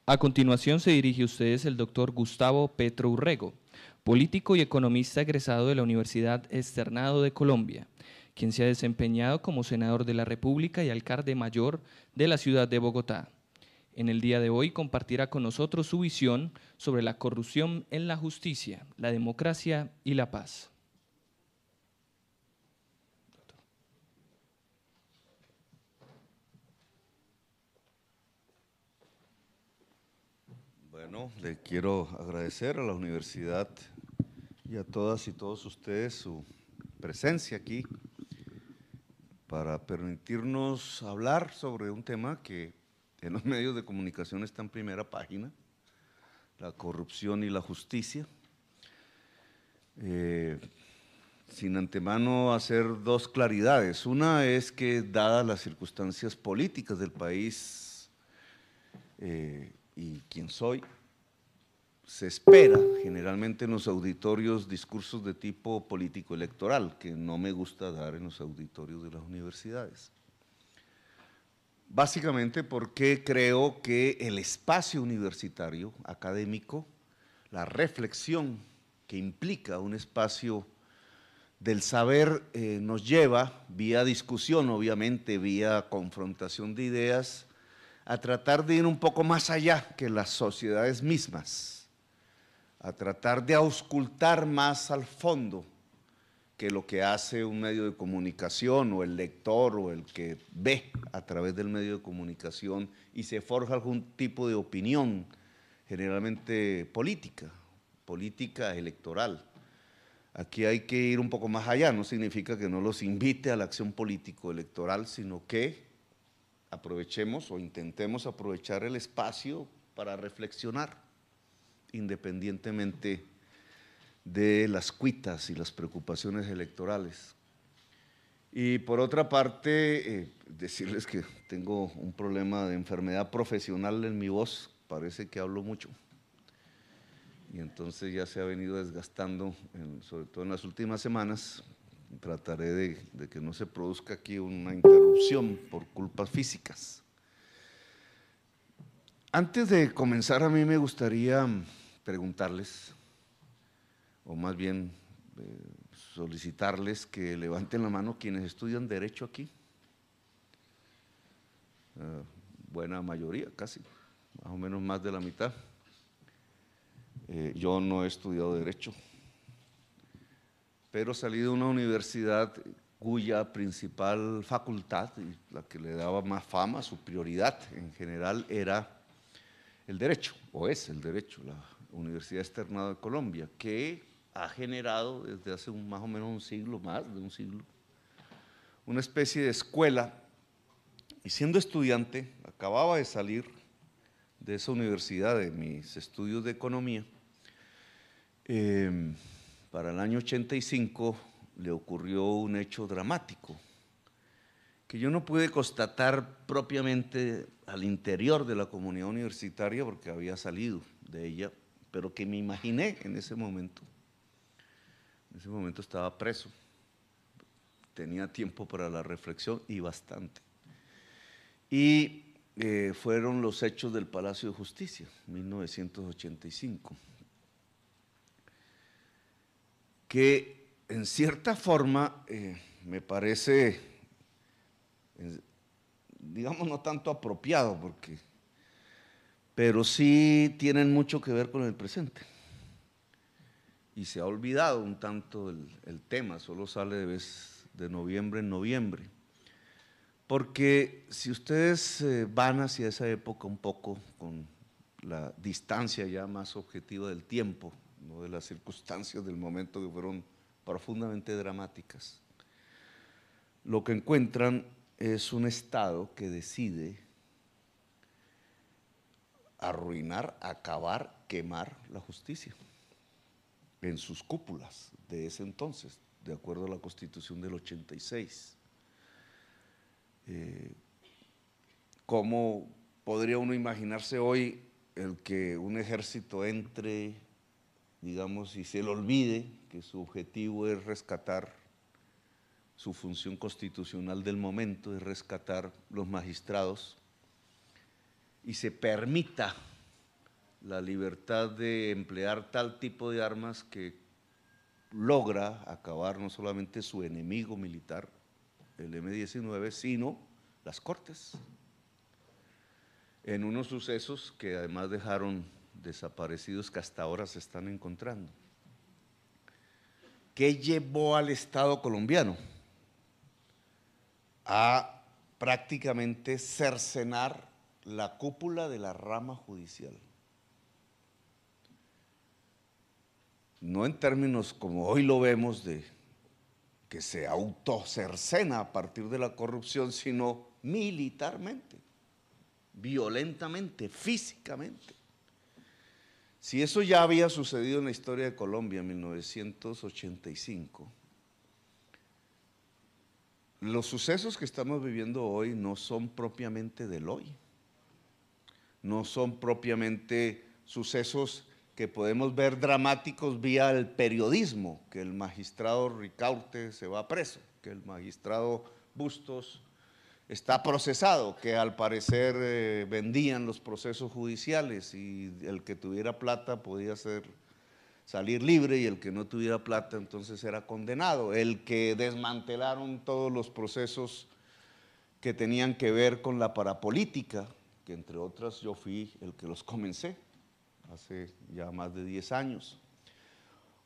A continuación se dirige a ustedes el doctor Gustavo Petro Urrego, político y economista egresado de la Universidad Externado de Colombia, quien se ha desempeñado como senador de la República y alcalde mayor de la ciudad de Bogotá. En el día de hoy compartirá con nosotros su visión sobre la corrupción en la justicia, la democracia y la paz. Bueno, le quiero agradecer a la universidad y a todas y todos ustedes su presencia aquí para permitirnos hablar sobre un tema que en los medios de comunicación está en primera página, la corrupción y la justicia. Sin antemano hacer dos claridades. Una es que dadas las circunstancias políticas del país y quién soy, se espera generalmente en los auditorios discursos de tipo político-electoral, que no me gusta dar en los auditorios de las universidades. Básicamente porque creo que el espacio universitario, académico, la reflexión que implica un espacio del saber nos lleva, vía discusión obviamente, vía confrontación de ideas, a tratar de ir un poco más allá que las sociedades mismas, a tratar de auscultar más al fondo que lo que hace un medio de comunicación o el lector o el que ve a través del medio de comunicación y se forja algún tipo de opinión, generalmente política, política electoral. Aquí hay que ir un poco más allá, no significa que no los invite a la acción político-electoral, sino que aprovechemos o intentemos aprovechar el espacio para reflexionar, independientemente de las cuitas y las preocupaciones electorales. Y por otra parte, decirles que tengo un problema de enfermedad profesional en mi voz, parece que hablo mucho. Y entonces ya se ha venido desgastando, sobre todo en las últimas semanas. Trataré de que no se produzca aquí una interrupción por culpas físicas. Antes de comenzar, a mí me gustaría preguntarles, o más bien solicitarles que levanten la mano quienes estudian Derecho aquí. Buena mayoría, casi, más o menos más de la mitad. Yo no he estudiado Derecho, pero salí de una universidad cuya principal facultad, y la que le daba más fama, su prioridad en general era el Derecho, o es el Derecho, la Universidad Externado de Colombia, que ha generado desde hace más o menos un siglo, más de un siglo, una especie de escuela. Y siendo estudiante, acababa de salir de esa universidad, de mis estudios de economía, para el año 85 le ocurrió un hecho dramático, que yo no pude constatar propiamente al interior de la comunidad universitaria porque había salido de ella, pero que me imaginé en ese momento. En ese momento estaba preso, tenía tiempo para la reflexión y bastante. Y fueron los hechos del Palacio de Justicia, 1985, que en cierta forma me parece, digamos, no tanto apropiado, pero sí tienen mucho que ver con el presente. Y se ha olvidado un tanto el tema, solo sale de noviembre en noviembre. Porque si ustedes van hacia esa época un poco con la distancia ya más objetiva del tiempo, no de las circunstancias del momento que fueron profundamente dramáticas, lo que encuentran es un Estado que decide arruinar, acabar, quemar la justicia en sus cúpulas de ese entonces, de acuerdo a la Constitución del 86. ¿Cómo podría uno imaginarse hoy el que un ejército entre, digamos, y se le olvide que su objetivo es rescatar su función constitucional del momento, es rescatar los magistrados, y se permita la libertad de emplear tal tipo de armas que logra acabar no solamente su enemigo militar, el M-19, sino las Cortes, en unos sucesos que además dejaron desaparecidos que hasta ahora se están encontrando. ¿Qué llevó al Estado colombiano a prácticamente cercenar la cúpula de la rama judicial? No en términos como hoy lo vemos de que se autocercena a partir de la corrupción, sino militarmente, violentamente, físicamente. Si eso ya había sucedido en la historia de Colombia en 1985, los sucesos que estamos viviendo hoy no son propiamente del hoy, no son propiamente sucesos que podemos ver dramáticos vía el periodismo, que el magistrado Ricaurte se va preso, que el magistrado Bustos está procesado, que al parecer vendían los procesos judiciales y el que tuviera plata podía salir libre y el que no tuviera plata entonces era condenado, el que desmantelaron todos los procesos que tenían que ver con la parapolítica, que entre otras yo fui el que los comencé hace ya más de 10 años,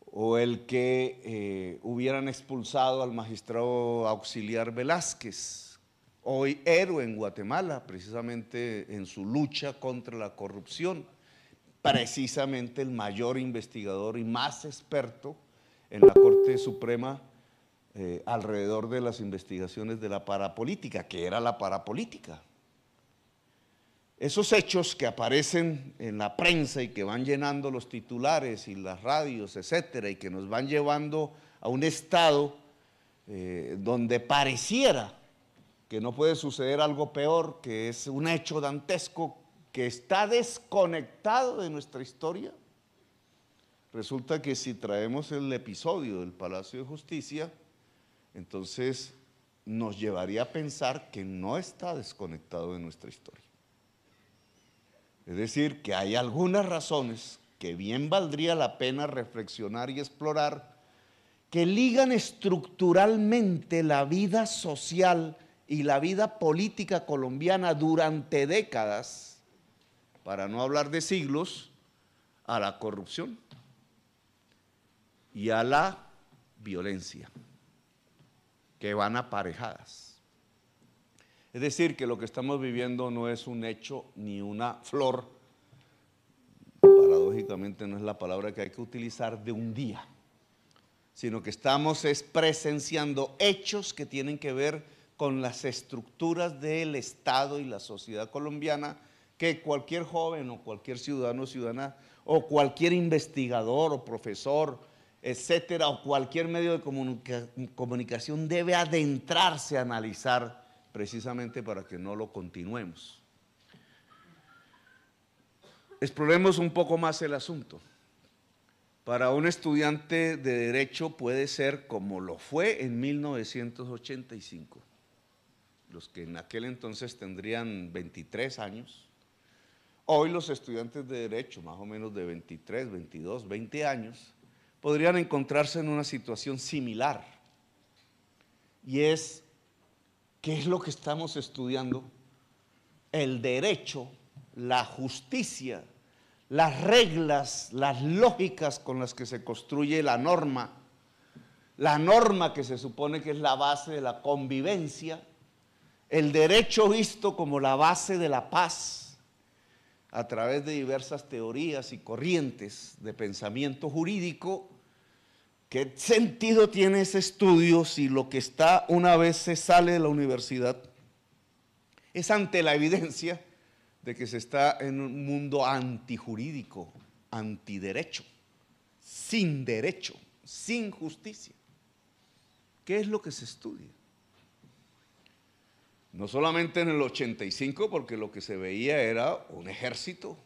o el que hubieran expulsado al magistrado auxiliar Velázquez, hoy héroe en Guatemala, precisamente en su lucha contra la corrupción, precisamente el mayor investigador y más experto en la Corte Suprema alrededor de las investigaciones de la parapolítica, que era la parapolítica. Esos hechos que aparecen en la prensa y que van llenando los titulares y las radios, etcétera, y que nos van llevando a un estado donde pareciera que no puede suceder algo peor, que es un hecho dantesco que está desconectado de nuestra historia. Resulta que si traemos el episodio del Palacio de Justicia, entonces nos llevaría a pensar que no está desconectado de nuestra historia. Es decir, que hay algunas razones que bien valdría la pena reflexionar y explorar, que ligan estructuralmente la vida social y la vida política colombiana durante décadas, para no hablar de siglos, a la corrupción y a la violencia, que van aparejadas. Es decir, que lo que estamos viviendo no es un hecho ni una flor, paradójicamente no es la palabra que hay que utilizar, de un día, sino que estamos presenciando hechos que tienen que ver con las estructuras del Estado y la sociedad colombiana, que cualquier joven o cualquier ciudadano o ciudadana o cualquier investigador o profesor, etcétera, o cualquier medio de comunicación debe adentrarse a analizar, precisamente para que no lo continuemos. Exploremos un poco más el asunto. Para un estudiante de Derecho puede ser como lo fue en 1985, los que en aquel entonces tendrían 23 años. Hoy los estudiantes de Derecho, más o menos de 23, 22, 20 años, podrían encontrarse en una situación similar. Y es, ¿qué es lo que estamos estudiando? El derecho, la justicia, las reglas, las lógicas con las que se construye la norma que se supone que es la base de la convivencia, el derecho visto como la base de la paz, a través de diversas teorías y corrientes de pensamiento jurídico. ¿Qué sentido tiene ese estudio si lo que está una vez se sale de la universidad es ante la evidencia de que se está en un mundo antijurídico, antiderecho, sin derecho, sin justicia? ¿Qué es lo que se estudia? No solamente en el 85, porque lo que se veía era un ejército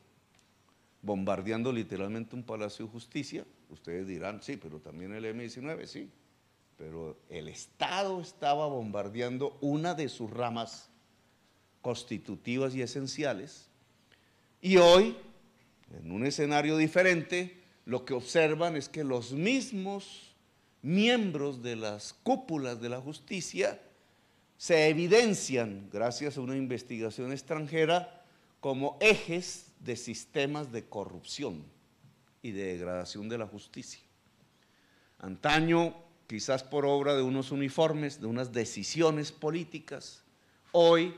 bombardeando literalmente un palacio de justicia. Ustedes dirán, sí, pero también el M-19, sí, pero el Estado estaba bombardeando una de sus ramas constitutivas y esenciales, y hoy En un escenario diferente, lo que observan es que los mismos miembros de las cúpulas de la justicia se evidencian, gracias a una investigación extranjera, como ejes de sistemas de corrupción y de degradación de la justicia. Antaño, quizás por obra de unos uniformes, de unas decisiones políticas, hoy,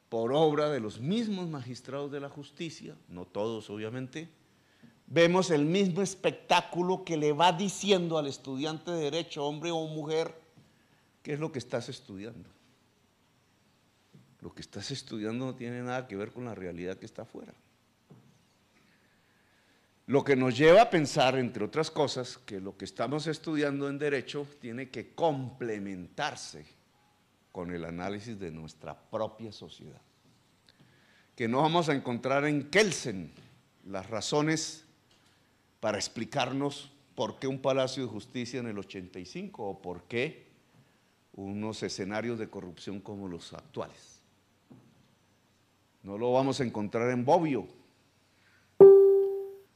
por obra de los mismos magistrados de la justicia, no todos obviamente, vemos el mismo espectáculo que le va diciendo al estudiante de derecho, hombre o mujer, qué es lo que estás estudiando. Lo que estás estudiando no tiene nada que ver con la realidad que está afuera. Lo que nos lleva a pensar, entre otras cosas, que lo que estamos estudiando en derecho tiene que complementarse con el análisis de nuestra propia sociedad. Que no vamos a encontrar en Kelsen las razones para explicarnos por qué un palacio de justicia en el 85 o por qué unos escenarios de corrupción como los actuales. No lo vamos a encontrar en Bobbio,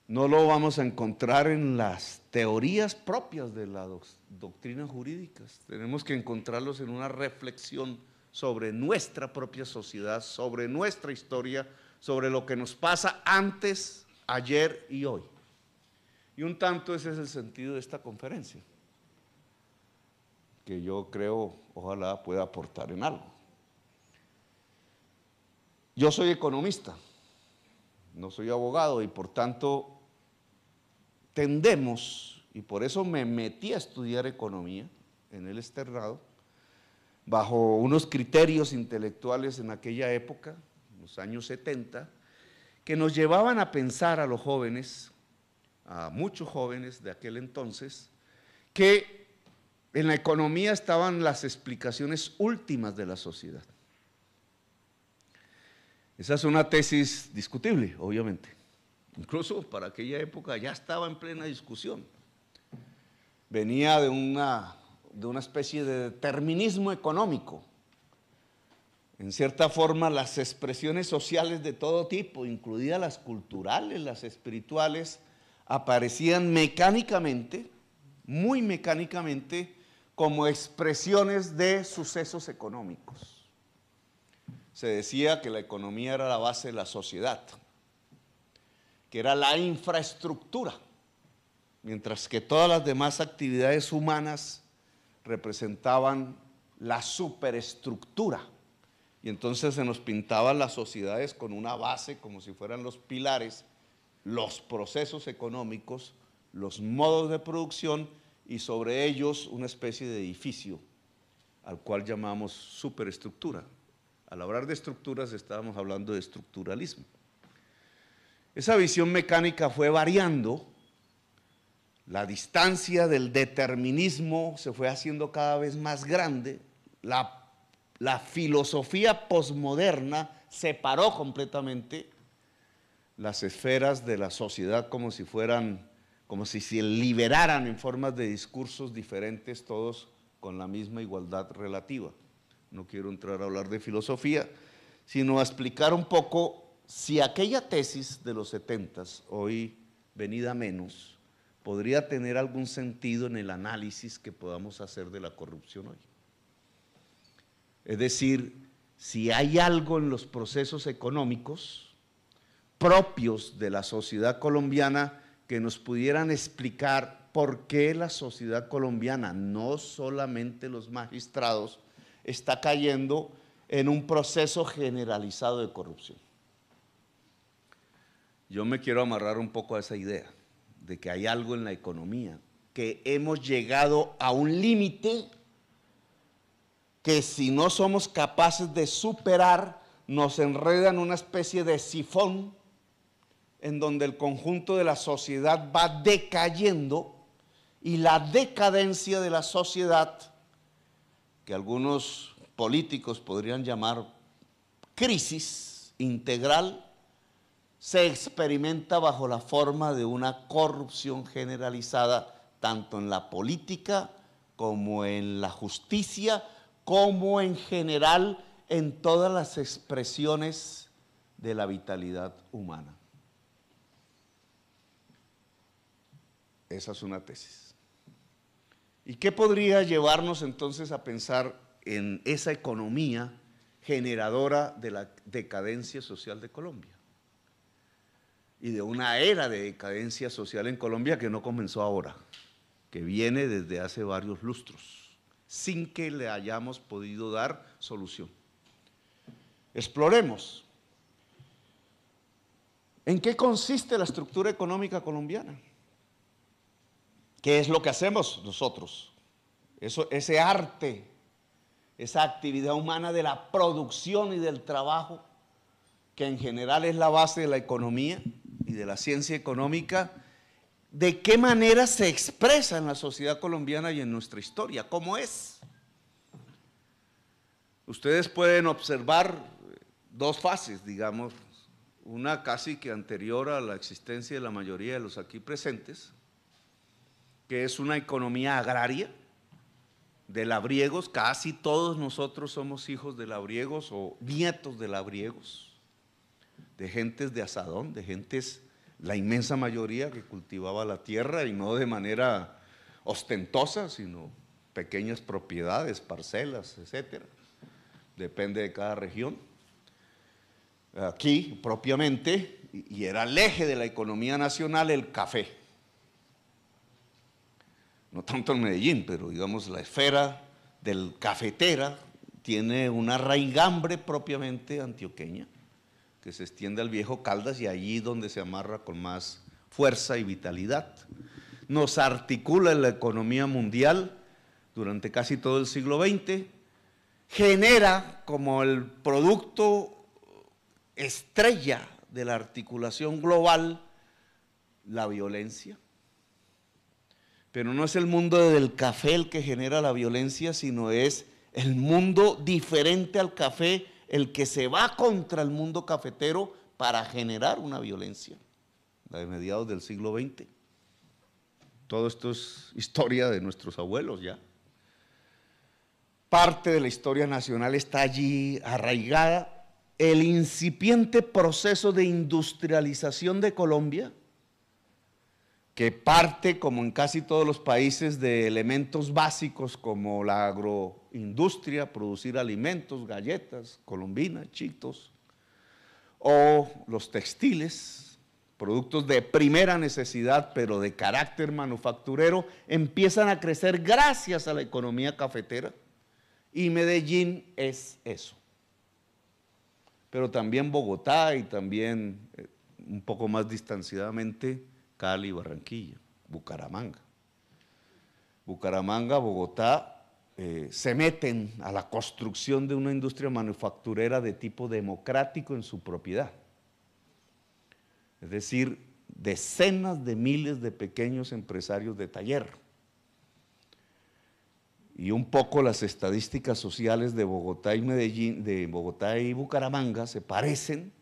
no lo vamos a encontrar en las teorías propias de las doctrinas jurídicas. Tenemos que encontrarlos en una reflexión sobre nuestra propia sociedad, sobre nuestra historia, sobre lo que nos pasa antes, ayer y hoy. Y un tanto ese es el sentido de esta conferencia, que yo creo, ojalá pueda aportar en algo. Yo soy economista, no soy abogado y por tanto tendemos, y por eso me metí a estudiar economía en el externado, bajo unos criterios intelectuales en aquella época, en los años 70, que nos llevaban a pensar a los jóvenes, a muchos jóvenes de aquel entonces, que en la economía estaban las explicaciones últimas de la sociedad. Esa es una tesis discutible, obviamente. Incluso para aquella época ya estaba en plena discusión. Venía de una especie de determinismo económico. En cierta forma, las expresiones sociales de todo tipo, incluidas las culturales, las espirituales, aparecían mecánicamente, muy mecánicamente, como expresiones de sucesos económicos. Se decía que la economía era la base de la sociedad, que era la infraestructura, mientras que todas las demás actividades humanas representaban la superestructura. Y entonces se nos pintaban las sociedades con una base, como si fueran los pilares, los procesos económicos, los modos de producción y sobre ellos una especie de edificio al cual llamamos superestructura. Al hablar de estructuras estábamos hablando de estructuralismo. Esa visión mecánica fue variando, la distancia del determinismo se fue haciendo cada vez más grande, la filosofía posmoderna separó completamente las esferas de la sociedad como si se liberaran en formas de discursos diferentes, todos con la misma igualdad relativa. No quiero entrar a hablar de filosofía, sino a explicar un poco si aquella tesis de los 70s, hoy venida menos, podría tener algún sentido en el análisis que podamos hacer de la corrupción hoy. Es decir, si hay algo en los procesos económicos propios de la sociedad colombiana que nos pudieran explicar por qué la sociedad colombiana, no solamente los magistrados, está cayendo en un proceso generalizado de corrupción. Yo me quiero amarrar un poco a esa idea de que hay algo en la economía, que hemos llegado a un límite que si no somos capaces de superar, nos enreda en una especie de sifón en donde el conjunto de la sociedad va decayendo y la decadencia de la sociedad, que algunos políticos podrían llamar crisis integral, se experimenta bajo la forma de una corrupción generalizada, tanto en la política como en la justicia, como en general en todas las expresiones de la vitalidad humana. Esa es una tesis. ¿Y qué podría llevarnos entonces a pensar en esa economía generadora de la decadencia social de Colombia? Y de una era de decadencia social en Colombia que no comenzó ahora, que viene desde hace varios lustros, sin que le hayamos podido dar solución. Exploremos. ¿En qué consiste la estructura económica colombiana? ¿Qué es lo que hacemos nosotros? Ese arte, esa actividad humana de la producción y del trabajo, que en general es la base de la economía y de la ciencia económica, ¿de qué manera se expresa en la sociedad colombiana y en nuestra historia? ¿Cómo es? Ustedes pueden observar dos fases, digamos, una casi que anterior a la existencia de la mayoría de los aquí presentes, que es una economía agraria, de labriegos. Casi todos nosotros somos hijos de labriegos o nietos de labriegos, de gentes de asadón, de gentes, la inmensa mayoría que cultivaba la tierra y no de manera ostentosa, sino pequeñas propiedades, parcelas, etcétera. Depende de cada región. Aquí, propiamente, y era el eje de la economía nacional, el café. No tanto en Medellín, pero digamos la esfera del cafetera tiene una raigambre propiamente antioqueña, que se extiende al viejo Caldas y allí donde se amarra con más fuerza y vitalidad. Nos articula en la economía mundial durante casi todo el siglo XX, genera como el producto estrella de la articulación global la violencia. Pero no es el mundo del café el que genera la violencia, sino es el mundo diferente al café el que se va contra el mundo cafetero para generar una violencia, la de mediados del siglo XX. Todo esto es historia de nuestros abuelos ya. Parte de la historia nacional está allí arraigada. El incipiente proceso de industrialización de Colombia, que parte, como en casi todos los países, de elementos básicos como la agroindustria, producir alimentos, galletas, colombinas, chitos, o los textiles, productos de primera necesidad, pero de carácter manufacturero, empiezan a crecer gracias a la economía cafetera, y Medellín es eso. Pero también Bogotá y también un poco más distanciadamente Cali, Barranquilla, Bucaramanga. Bucaramanga, Bogotá se meten a la construcción de una industria manufacturera de tipo democrático en su propiedad. Es decir, decenas de miles de pequeños empresarios de taller. Y un poco las estadísticas sociales de Bogotá y Medellín, de Bogotá y Bucaramanga se parecen,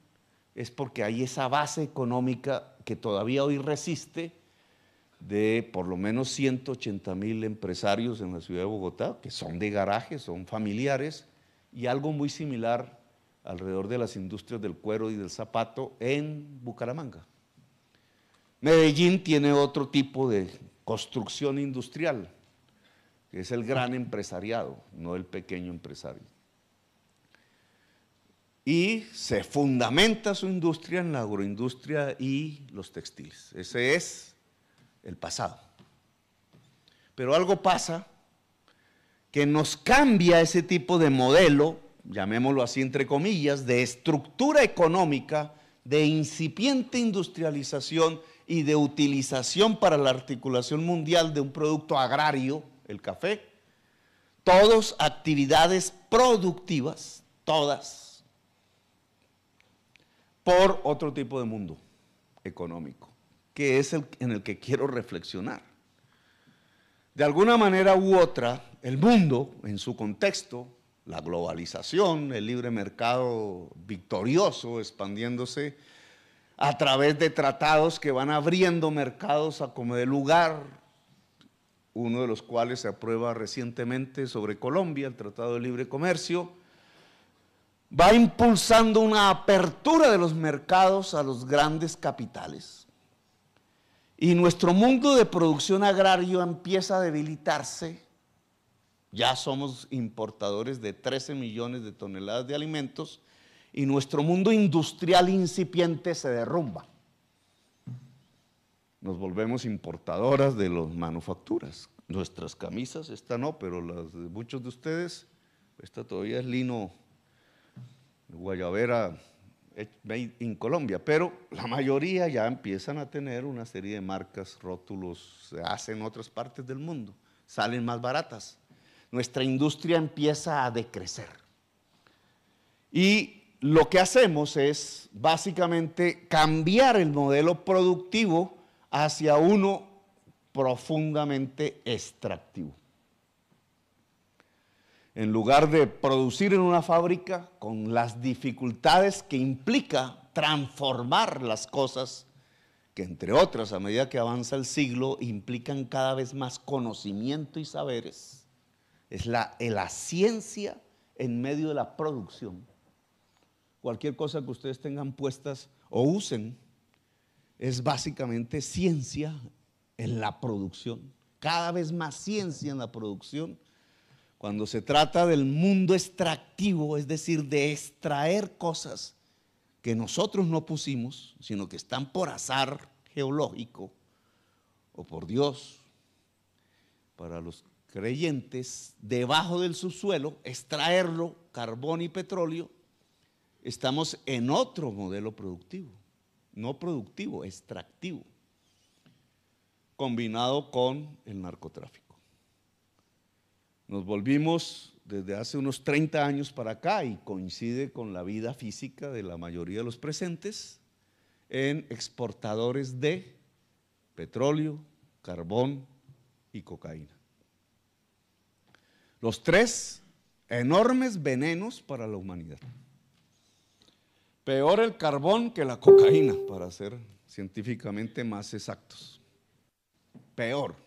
es porque hay esa base económica que todavía hoy resiste de por lo menos 180,000 empresarios en la ciudad de Bogotá, que son de garaje, son familiares, y algo muy similar alrededor de las industrias del cuero y del zapato en Bucaramanga. Medellín tiene otro tipo de construcción industrial, que es el gran empresariado, no el pequeño empresario. Y se fundamenta su industria en la agroindustria y los textiles. Ese es el pasado. Pero algo pasa que nos cambia ese tipo de modelo, llamémoslo así entre comillas, de estructura económica, de incipiente industrialización y de utilización para la articulación mundial de un producto agrario, el café, todas actividades productivas, todas, por otro tipo de mundo económico, que es el en el que quiero reflexionar. De alguna manera u otra, el mundo en su contexto, la globalización, el libre mercado victorioso, expandiéndose a través de tratados que van abriendo mercados a como de lugar, uno de los cuales se aprueba recientemente sobre Colombia, el Tratado de Libre Comercio, va impulsando una apertura de los mercados a los grandes capitales. y nuestro mundo de producción agrario empieza a debilitarse. Ya somos importadores de 13 millones de toneladas de alimentos y nuestro mundo industrial incipiente se derrumba. Nos volvemos importadoras de las manufacturas. Nuestras camisas, esta no, pero las de muchos de ustedes, esta todavía es lino guayabera made in Colombia, pero la mayoría ya empiezan a tener una serie de marcas, rótulos, se hacen en otras partes del mundo, salen más baratas. Nuestra industria empieza a decrecer. Y lo que hacemos es básicamente cambiar el modelo productivo hacia uno profundamente extractivo. En lugar de producir en una fábrica con las dificultades que implica transformar las cosas, que entre otras, a medida que avanza el siglo, implican cada vez más conocimiento y saberes, es la ciencia en medio de la producción. Cualquier cosa que ustedes tengan puestas o usen es básicamente ciencia en la producción, cada vez más ciencia en la producción. Cuando se trata del mundo extractivo, es decir, de extraer cosas que nosotros no pusimos, sino que están por azar geológico o por Dios, para los creyentes, debajo del subsuelo, extraerlo, carbón y petróleo, estamos en otro modelo productivo, no productivo, extractivo, combinado con el narcotráfico. Nos volvimos desde hace unos 30 años para acá, y coincide con la vida física de la mayoría de los presentes, en exportadores de petróleo, carbón y cocaína. Los tres enormes venenos para la humanidad. Peor el carbón que la cocaína, para ser científicamente más exactos. Peor.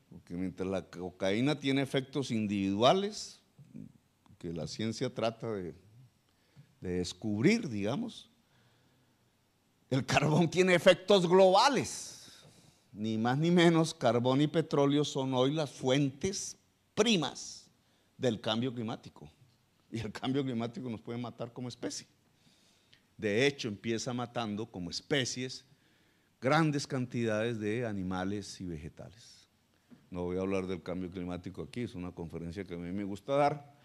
Porque mientras la cocaína tiene efectos individuales, que la ciencia trata de descubrir, digamos, el carbón tiene efectos globales. Ni más ni menos, carbón y petróleo son hoy las fuentes primas del cambio climático. Y el cambio climático nos puede matar como especie. De hecho, empieza matando como especies grandes cantidades de animales y vegetales. No voy a hablar del cambio climático aquí, es una conferencia que a mí me gusta dar,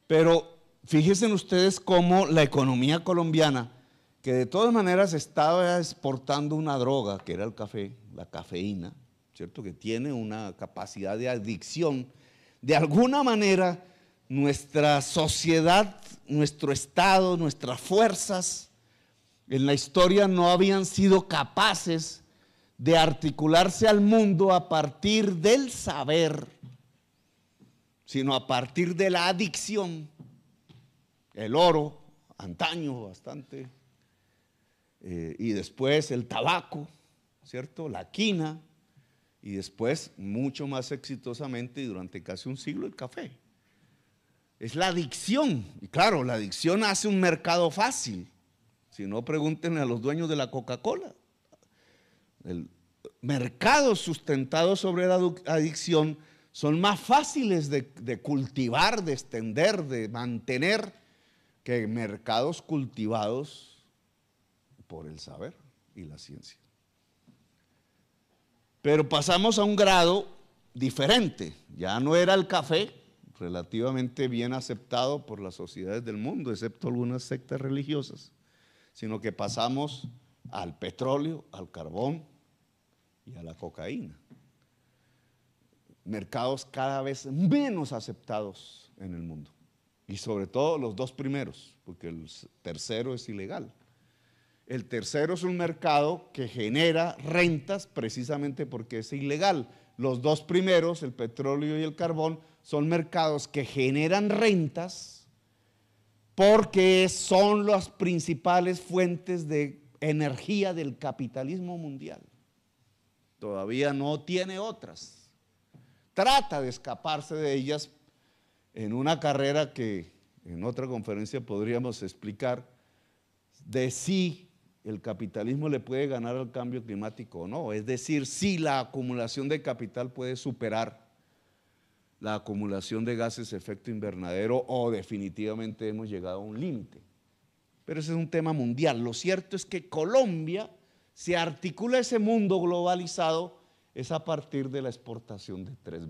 pero fíjense ustedes cómo la economía colombiana, que de todas maneras estaba exportando una droga, que era el café, la cafeína, ¿cierto?, que tiene una capacidad de adicción. De alguna manera, nuestra sociedad, nuestro Estado, nuestras fuerzas en la historia no habían sido capaces de articularse al mundo a partir del saber, sino a partir de la adicción. El oro, antaño bastante, y después el tabaco, ¿cierto?, la quina, y después, mucho más exitosamente y durante casi un siglo, el café. Es la adicción, y claro, la adicción hace un mercado fácil. Si no, pregúntenle a los dueños de la Coca-Cola. El mercados sustentados sobre la adicción son más fáciles de cultivar, de extender, de mantener, que mercados cultivados por el saber y la ciencia. Pero pasamos a un grado diferente. Ya no era el café, relativamente bien aceptado por las sociedades del mundo, excepto algunas sectas religiosas, sino que pasamos al petróleo, al carbón y a la cocaína. Mercados cada vez menos aceptados en el mundo. Y sobre todo los dos primeros, porque el tercero es ilegal. El tercero es un mercado que genera rentas precisamente porque es ilegal. Los dos primeros, el petróleo y el carbón, son mercados que generan rentas porque son las principales fuentes de energía del capitalismo mundial. Todavía no tiene otras. Trata de escaparse de ellas en una carrera que en otra conferencia podríamos explicar de si el capitalismo le puede ganar al cambio climático o no. Es decir, si la acumulación de capital puede superar la acumulación de gases de efecto invernadero o definitivamente hemos llegado a un límite. Pero ese es un tema mundial. Lo cierto es que Colombia se articula ese mundo globalizado es a partir de la exportación de tres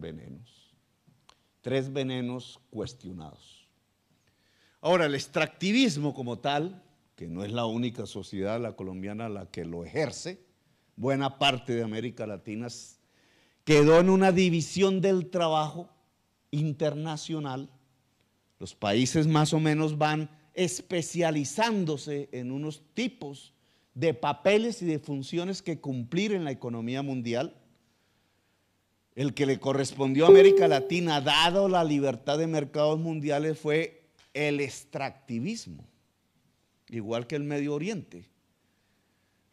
venenos cuestionados. Ahora, el extractivismo como tal, que no es la única sociedad, la colombiana, la que lo ejerce, buena parte de América Latina quedó en una división del trabajo internacional. Los países más o menos van especializándose en unos tipos de papeles y de funciones que cumplir en la economía mundial. El que le correspondió a América Latina, dado la libertad de mercados mundiales, fue el extractivismo, igual que el Medio Oriente.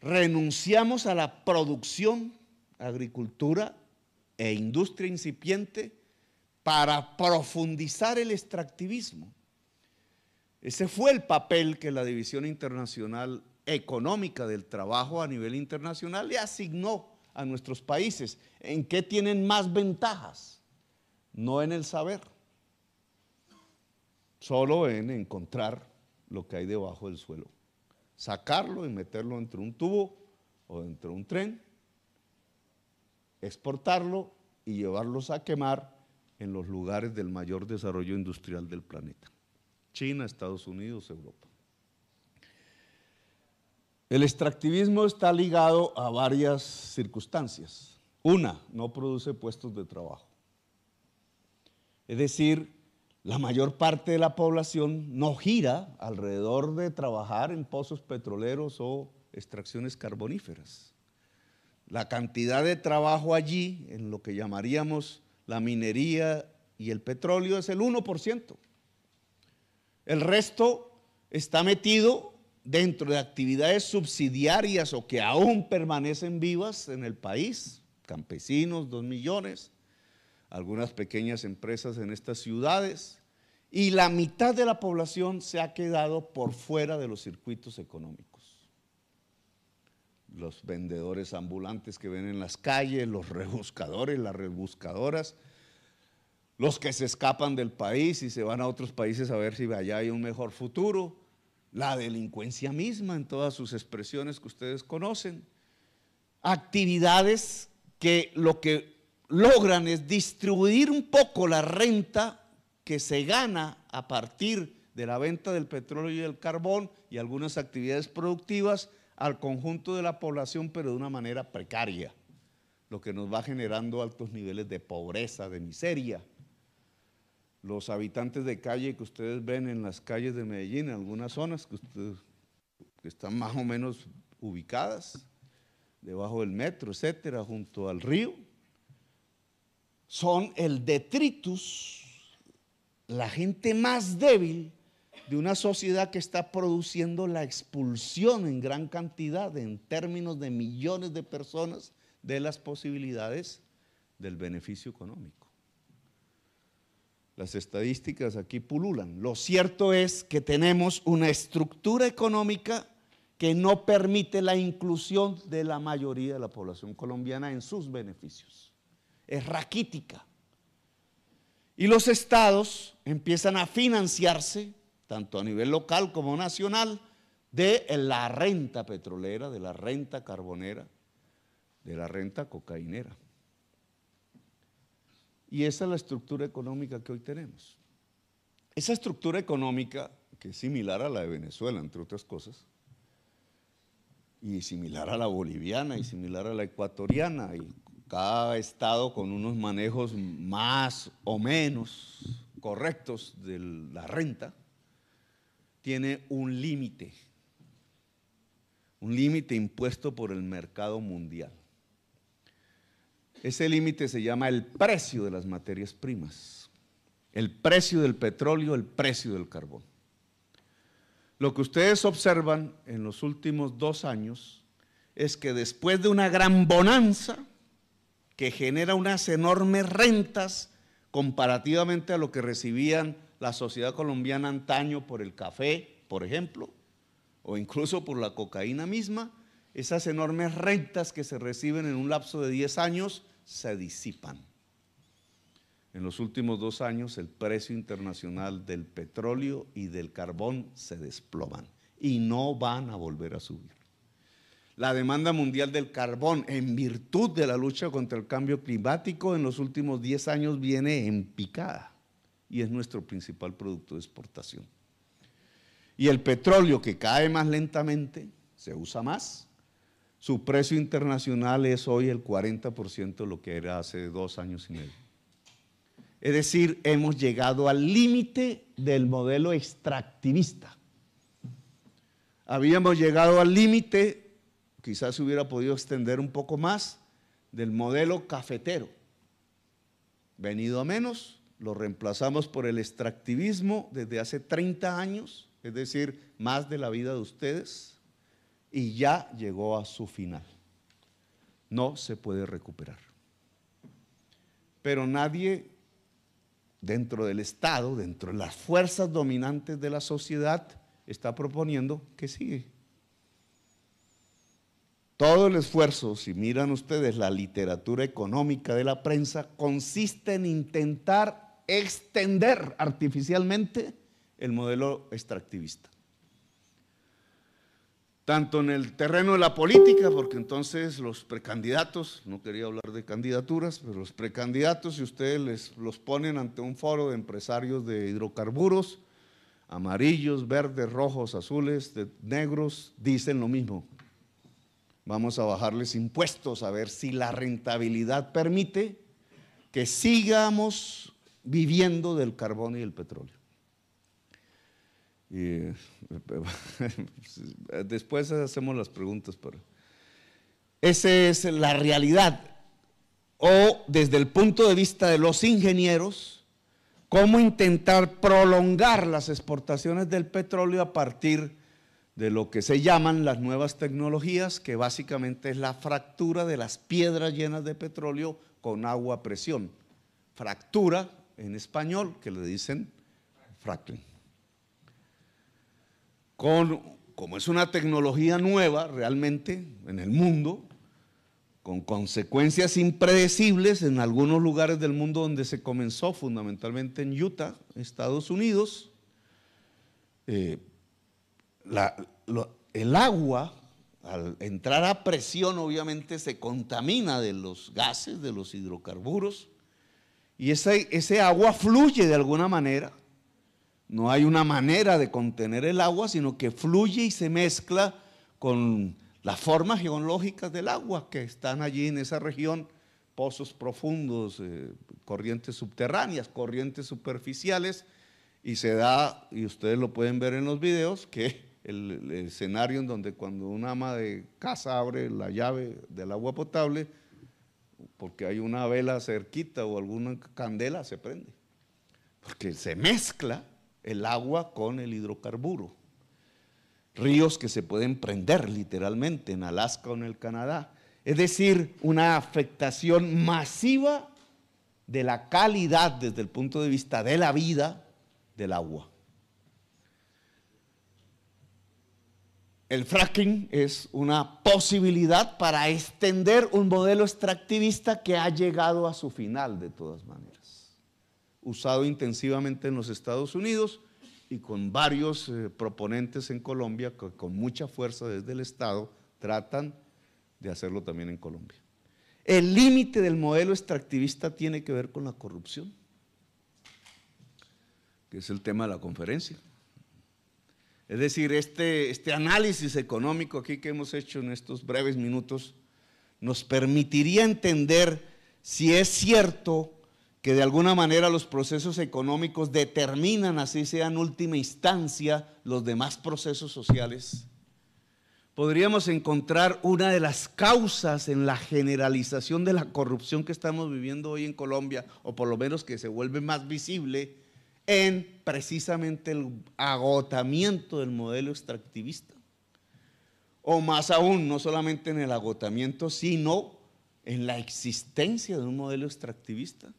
Renunciamos a la producción, agricultura e industria incipiente para profundizar el extractivismo. Ese fue el papel que la División Internacional Económica del Trabajo a nivel internacional le asignó a nuestros países. ¿En qué tienen más ventajas? No en el saber, solo en encontrar lo que hay debajo del suelo, sacarlo y meterlo entre un tubo o dentro de un tren, exportarlo y llevarlos a quemar en los lugares del mayor desarrollo industrial del planeta: China, Estados Unidos, Europa. El extractivismo está ligado a varias circunstancias. Una, no produce puestos de trabajo. Es decir, la mayor parte de la población no gira alrededor de trabajar en pozos petroleros o extracciones carboníferas. La cantidad de trabajo allí, en lo que llamaríamos la minería y el petróleo, es el 1%. El resto está metido dentro de actividades subsidiarias o que aún permanecen vivas en el país: campesinos, 2 millones, algunas pequeñas empresas en estas ciudades, y la mitad de la población se ha quedado por fuera de los circuitos económicos. Los vendedores ambulantes que ven en las calles, los rebuscadores, las rebuscadoras, los que se escapan del país y se van a otros países a ver si allá hay un mejor futuro, la delincuencia misma en todas sus expresiones que ustedes conocen, actividades que lo que logran es distribuir un poco la renta que se gana a partir de la venta del petróleo y del carbón y algunas actividades productivas al conjunto de la población, pero de una manera precaria, lo que nos va generando altos niveles de pobreza, de miseria. Los habitantes de calle que ustedes ven en las calles de Medellín, en algunas zonas que están más o menos ubicadas, debajo del metro, etcétera, junto al río, son el detritus, la gente más débil de una sociedad que está produciendo la expulsión en gran cantidad, en términos de millones de personas, de las posibilidades del beneficio económico. Las estadísticas aquí pululan. Lo cierto es que tenemos una estructura económica que no permite la inclusión de la mayoría de la población colombiana en sus beneficios. Es raquítica. Y los estados empiezan a financiarse, tanto a nivel local como nacional, de la renta petrolera, de la renta carbonera, de la renta cocainera. Y esa es la estructura económica que hoy tenemos. Esa estructura económica, que es similar a la de Venezuela, entre otras cosas, y similar a la boliviana y similar a la ecuatoriana, y cada estado con unos manejos más o menos correctos de la renta, tiene un límite impuesto por el mercado mundial. Ese límite se llama el precio de las materias primas, el precio del petróleo, el precio del carbón. Lo que ustedes observan en los últimos 2 años es que después de una gran bonanza que genera unas enormes rentas comparativamente a lo que recibían la sociedad colombiana antaño por el café, por ejemplo, o incluso por la cocaína misma, esas enormes rentas que se reciben en un lapso de 10 años se disipan. En los últimos 2 años el precio internacional del petróleo y del carbón se desploman y no van a volver a subir. La demanda mundial del carbón, en virtud de la lucha contra el cambio climático, en los últimos 10 años viene en picada y es nuestro principal producto de exportación. Y el petróleo, que cae más lentamente, se usa más, su precio internacional es hoy el 40% de lo que era hace 2 años y medio. Es decir, hemos llegado al límite del modelo extractivista. Habíamos llegado al límite, quizás se hubiera podido extender un poco más, del modelo cafetero. Venido a menos, lo reemplazamos por el extractivismo desde hace 30 años, es decir, más de la vida de ustedes, y ya llegó a su final. No se puede recuperar. Pero nadie dentro del Estado, dentro de las fuerzas dominantes de la sociedad, está proponiendo que sigue. Todo el esfuerzo, si miran ustedes la literatura económica de la prensa, consiste en intentar extender artificialmente el modelo extractivista. Tanto en el terreno de la política, porque entonces los precandidatos, no quería hablar de candidaturas, pero los precandidatos, si ustedes los ponen ante un foro de empresarios de hidrocarburos, amarillos, verdes, rojos, azules, negros, dicen lo mismo. Vamos a bajarles impuestos a ver si la rentabilidad permite que sigamos viviendo del carbón y del petróleo. Y después hacemos las preguntas. Esa es la realidad. O desde el punto de vista de los ingenieros, cómo intentar prolongar las exportaciones del petróleo a partir de lo que se llaman las nuevas tecnologías, que básicamente es la fractura de las piedras llenas de petróleo con agua a presión. Fractura en español, que le dicen fracking. Como es una tecnología nueva realmente en el mundo, con consecuencias impredecibles en algunos lugares del mundo donde se comenzó, fundamentalmente en Utah, Estados Unidos, el agua, al entrar a presión, obviamente se contamina de los gases, de los hidrocarburos, y ese agua fluye de alguna manera. No hay una manera de contener el agua, sino que fluye y se mezcla con las formas geológicas del agua que están allí en esa región, pozos profundos, corrientes subterráneas, corrientes superficiales, y se da, y ustedes lo pueden ver en los videos, que el escenario en donde cuando un ama de casa abre la llave del agua potable, porque hay una vela cerquita o alguna candela, se prende, porque se mezcla el agua con el hidrocarburo. Ríos que se pueden prender literalmente en Alaska o en el Canadá. Es decir, una afectación masiva de la calidad desde el punto de vista de la vida del agua. El fracking es una posibilidad para extender un modelo extractivista que ha llegado a su final de todas maneras. Usado intensivamente en los Estados Unidos y con varios proponentes en Colombia que con mucha fuerza desde el Estado tratan de hacerlo también en Colombia. El límite del modelo extractivista tiene que ver con la corrupción, que es el tema de la conferencia. Es decir, este análisis económico aquí que hemos hecho en estos breves minutos nos permitiría entender si es cierto que de alguna manera los procesos económicos determinan, así sea en última instancia, los demás procesos sociales. Podríamos encontrar una de las causas en la generalización de la corrupción que estamos viviendo hoy en Colombia, o por lo menos que se vuelve más visible, en precisamente el agotamiento del modelo extractivista. O más aún, no solamente en el agotamiento, sino en la existencia de un modelo extractivista.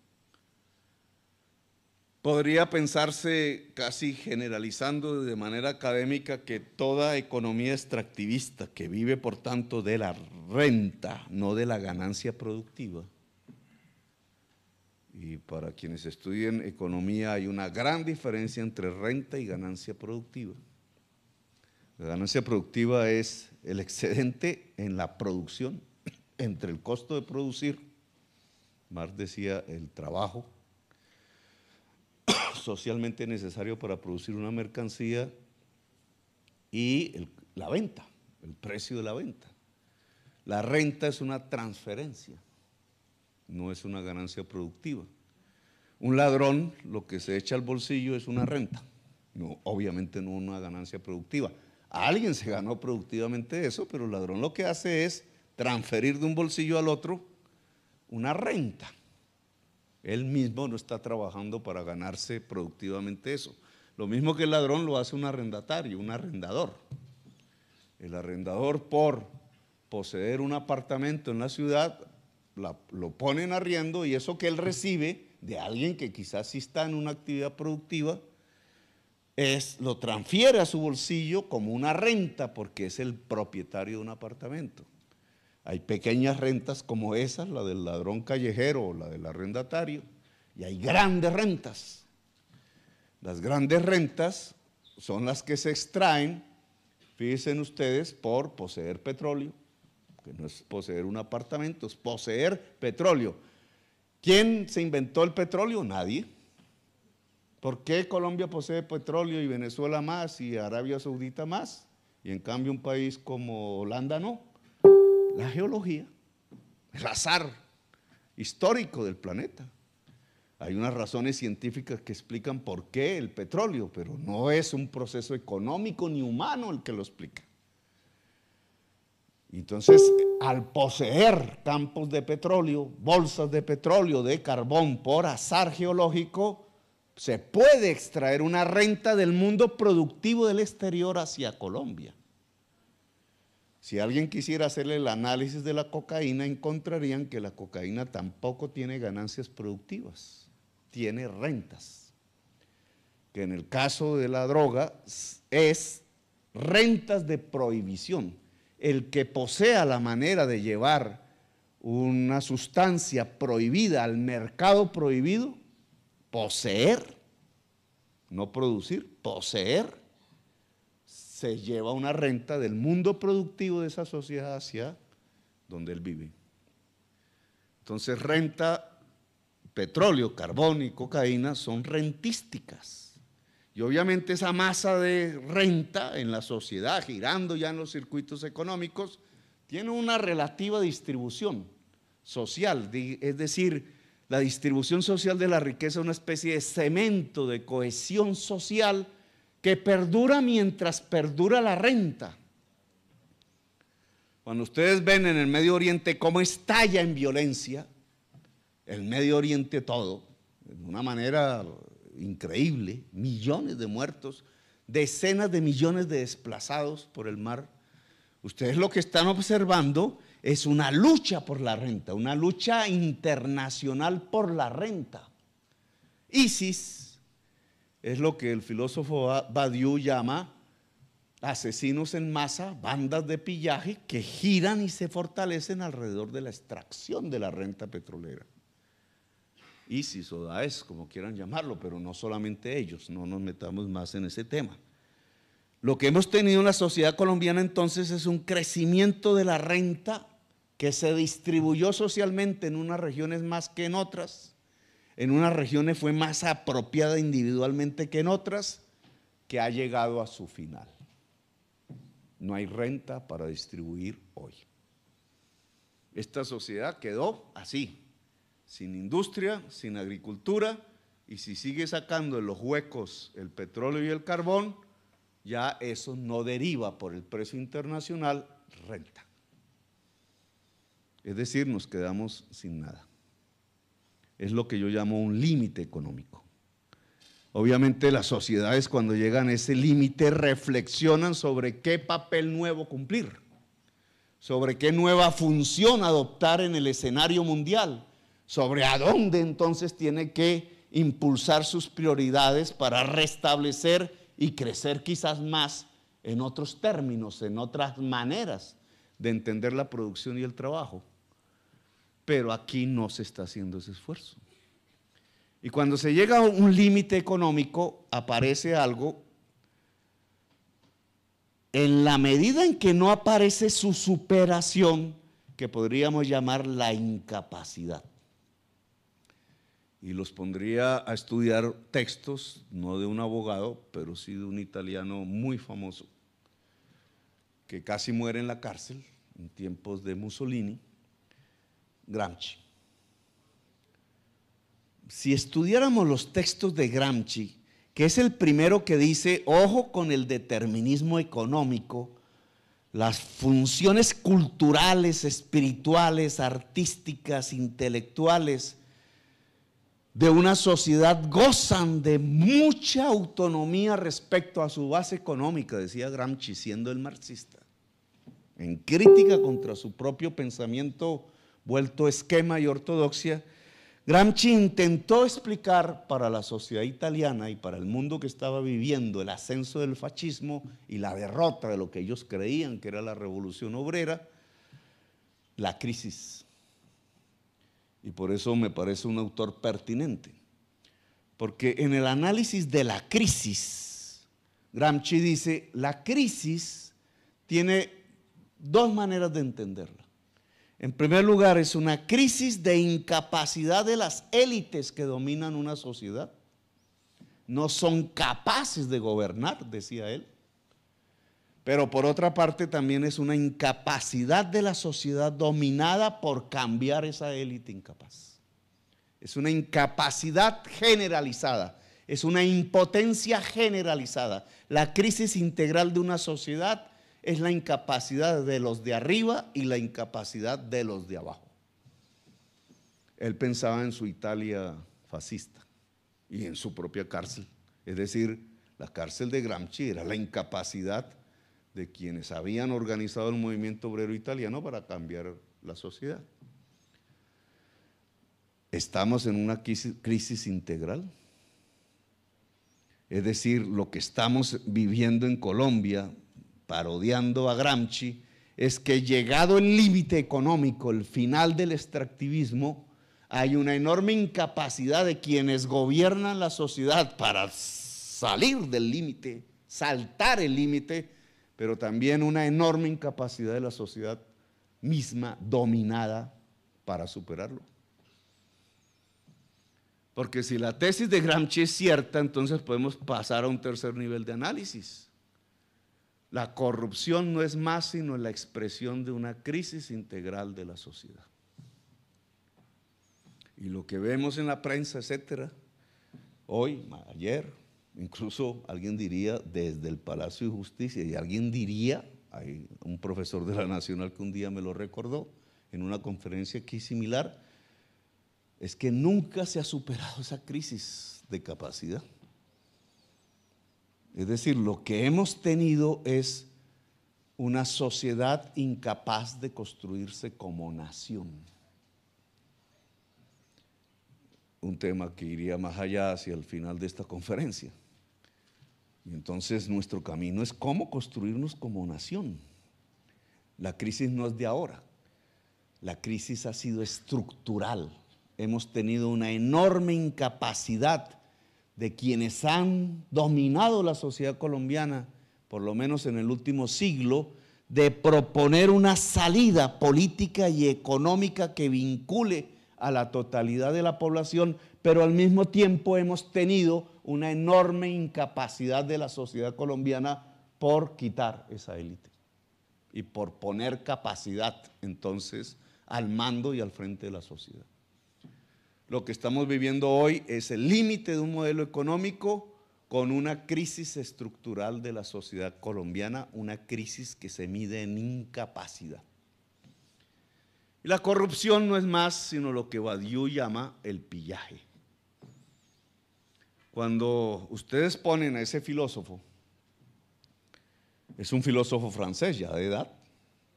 Podría pensarse, casi generalizando de manera académica, que toda economía extractivista que vive, por tanto, de la renta, no de la ganancia productiva. Y para quienes estudien economía hay una gran diferencia entre renta y ganancia productiva. La ganancia productiva es el excedente en la producción, entre el costo de producir, Marx decía, el trabajo socialmente necesario para producir una mercancía y la venta, el precio de la venta. La renta es una transferencia, no es una ganancia productiva. Un ladrón lo que se echa al bolsillo es una renta, no, obviamente no una ganancia productiva. A alguien se ganó productivamente eso, pero el ladrón lo que hace es transferir de un bolsillo al otro una renta. Él mismo no está trabajando para ganarse productivamente eso. Lo mismo que el ladrón lo hace un arrendatario, un arrendador. El arrendador, por poseer un apartamento en la ciudad, lo pone en arriendo, y eso que él recibe de alguien que quizás sí está en una actividad productiva, lo transfiere a su bolsillo como una renta, porque es el propietario de un apartamento. Hay pequeñas rentas como esas, la del ladrón callejero o la del arrendatario, y hay grandes rentas. Las grandes rentas son las que se extraen, fíjense ustedes, por poseer petróleo, que no es poseer un apartamento, es poseer petróleo. ¿Quién se inventó el petróleo? Nadie. ¿Por qué Colombia posee petróleo y Venezuela más y Arabia Saudita más? Y en cambio un país como Holanda no. La geología, el azar histórico del planeta. Hay unas razones científicas que explican por qué el petróleo, pero no es un proceso económico ni humano el que lo explica. Entonces, al poseer campos de petróleo, bolsas de petróleo, de carbón, por azar geológico, se puede extraer una renta del mundo productivo del exterior hacia Colombia. Si alguien quisiera hacerle el análisis de la cocaína, encontrarían que la cocaína tampoco tiene ganancias productivas, tiene rentas. Que en el caso de la droga es rentas de prohibición. El que posea la manera de llevar una sustancia prohibida al mercado prohibido, poseer, no producir, poseer, se lleva una renta del mundo productivo de esa sociedad hacia donde él vive. Entonces, renta, petróleo, carbón y cocaína son rentísticas. Y obviamente esa masa de renta en la sociedad, girando ya en los circuitos económicos, tiene una relativa distribución social, es decir, la distribución social de la riqueza es una especie de cemento de cohesión social que perdura mientras perdura la renta. Cuando ustedes ven en el Medio Oriente cómo estalla en violencia, el Medio Oriente todo, de una manera increíble, millones de muertos, decenas de millones de desplazados por el mar, ustedes lo que están observando es una lucha por la renta, una lucha internacional por la renta. ISIS es lo que el filósofo Badiou llama asesinos en masa, bandas de pillaje que giran y se fortalecen alrededor de la extracción de la renta petrolera. ISIS o Daesh, como quieran llamarlo, pero no solamente ellos, no nos metamos más en ese tema. Lo que hemos tenido en la sociedad colombiana entonces es un crecimiento de la renta que se distribuyó socialmente en unas regiones más que en otras. En unas regiones fue más apropiada individualmente que en otras, que ha llegado a su final. No hay renta para distribuir hoy. Esta sociedad quedó así, sin industria, sin agricultura, y si sigue sacando en los huecos el petróleo y el carbón, ya eso no deriva por el precio internacional renta. Es decir, nos quedamos sin nada. Es lo que yo llamo un límite económico. Obviamente las sociedades, cuando llegan a ese límite, reflexionan sobre qué papel nuevo cumplir, sobre qué nueva función adoptar en el escenario mundial, sobre a dónde entonces tiene que impulsar sus prioridades para restablecer y crecer quizás más en otros términos, en otras maneras de entender la producción y el trabajo. Pero aquí no se está haciendo ese esfuerzo. Y cuando se llega a un límite económico, aparece algo. En la medida en que no aparece su superación, que podríamos llamar la incapacidad. Y los pondría a estudiar textos, no de un abogado, pero sí de un italiano muy famoso, que casi muere en la cárcel en tiempos de Mussolini, Gramsci. Si estudiáramos los textos de Gramsci, que es el primero que dice, ojo con el determinismo económico, las funciones culturales, espirituales, artísticas, intelectuales de una sociedad gozan de mucha autonomía respecto a su base económica, decía Gramsci, siendo el marxista, en crítica contra su propio pensamiento vuelto esquema y ortodoxia. Gramsci intentó explicar para la sociedad italiana y para el mundo que estaba viviendo el ascenso del fascismo y la derrota de lo que ellos creían que era la revolución obrera, la crisis. Y por eso me parece un autor pertinente, porque en el análisis de la crisis, Gramsci dice, la crisis tiene dos maneras de entenderla. En primer lugar, es una crisis de incapacidad de las élites que dominan una sociedad. No son capaces de gobernar, decía él. Pero por otra parte también es una incapacidad de la sociedad dominada por cambiar esa élite incapaz. Es una incapacidad generalizada, es una impotencia generalizada. La crisis integral de una sociedad es la incapacidad de los de arriba y la incapacidad de los de abajo. Él pensaba en su Italia fascista y en su propia cárcel. Es decir, la cárcel de Gramsci era la incapacidad de quienes habían organizado el movimiento obrero italiano para cambiar la sociedad. Estamos en una crisis integral. Es decir, lo que estamos viviendo en Colombia, parodiando a Gramsci, es que llegado el límite económico, el final del extractivismo, hay una enorme incapacidad de quienes gobiernan la sociedad para salir del límite, saltar el límite, pero también una enorme incapacidad de la sociedad misma dominada para superarlo. Porque si la tesis de Gramsci es cierta, entonces podemos pasar a un tercer nivel de análisis. La corrupción no es más sino la expresión de una crisis integral de la sociedad. Y lo que vemos en la prensa, etcétera, hoy, ayer, incluso alguien diría desde el Palacio de Justicia, y alguien diría, hay un profesor de la Nacional que un día me lo recordó en una conferencia aquí similar, es que nunca se ha superado esa crisis de capacidad. Es decir, lo que hemos tenido es una sociedad incapaz de construirse como nación. Un tema que iría más allá hacia el final de esta conferencia. Y entonces nuestro camino es cómo construirnos como nación. La crisis no es de ahora, la crisis ha sido estructural. Hemos tenido una enorme incapacidad de quienes han dominado la sociedad colombiana, por lo menos en el último siglo, de proponer una salida política y económica que vincule a la totalidad de la población, pero al mismo tiempo hemos tenido una enorme incapacidad de la sociedad colombiana por quitar esa élite y por poner capacidad entonces al mando y al frente de la sociedad. Lo que estamos viviendo hoy es el límite de un modelo económico con una crisis estructural de la sociedad colombiana, una crisis que se mide en incapacidad. Y la corrupción no es más sino lo que Badiou llama el pillaje. Cuando ustedes ponen a ese filósofo, es un filósofo francés ya de edad,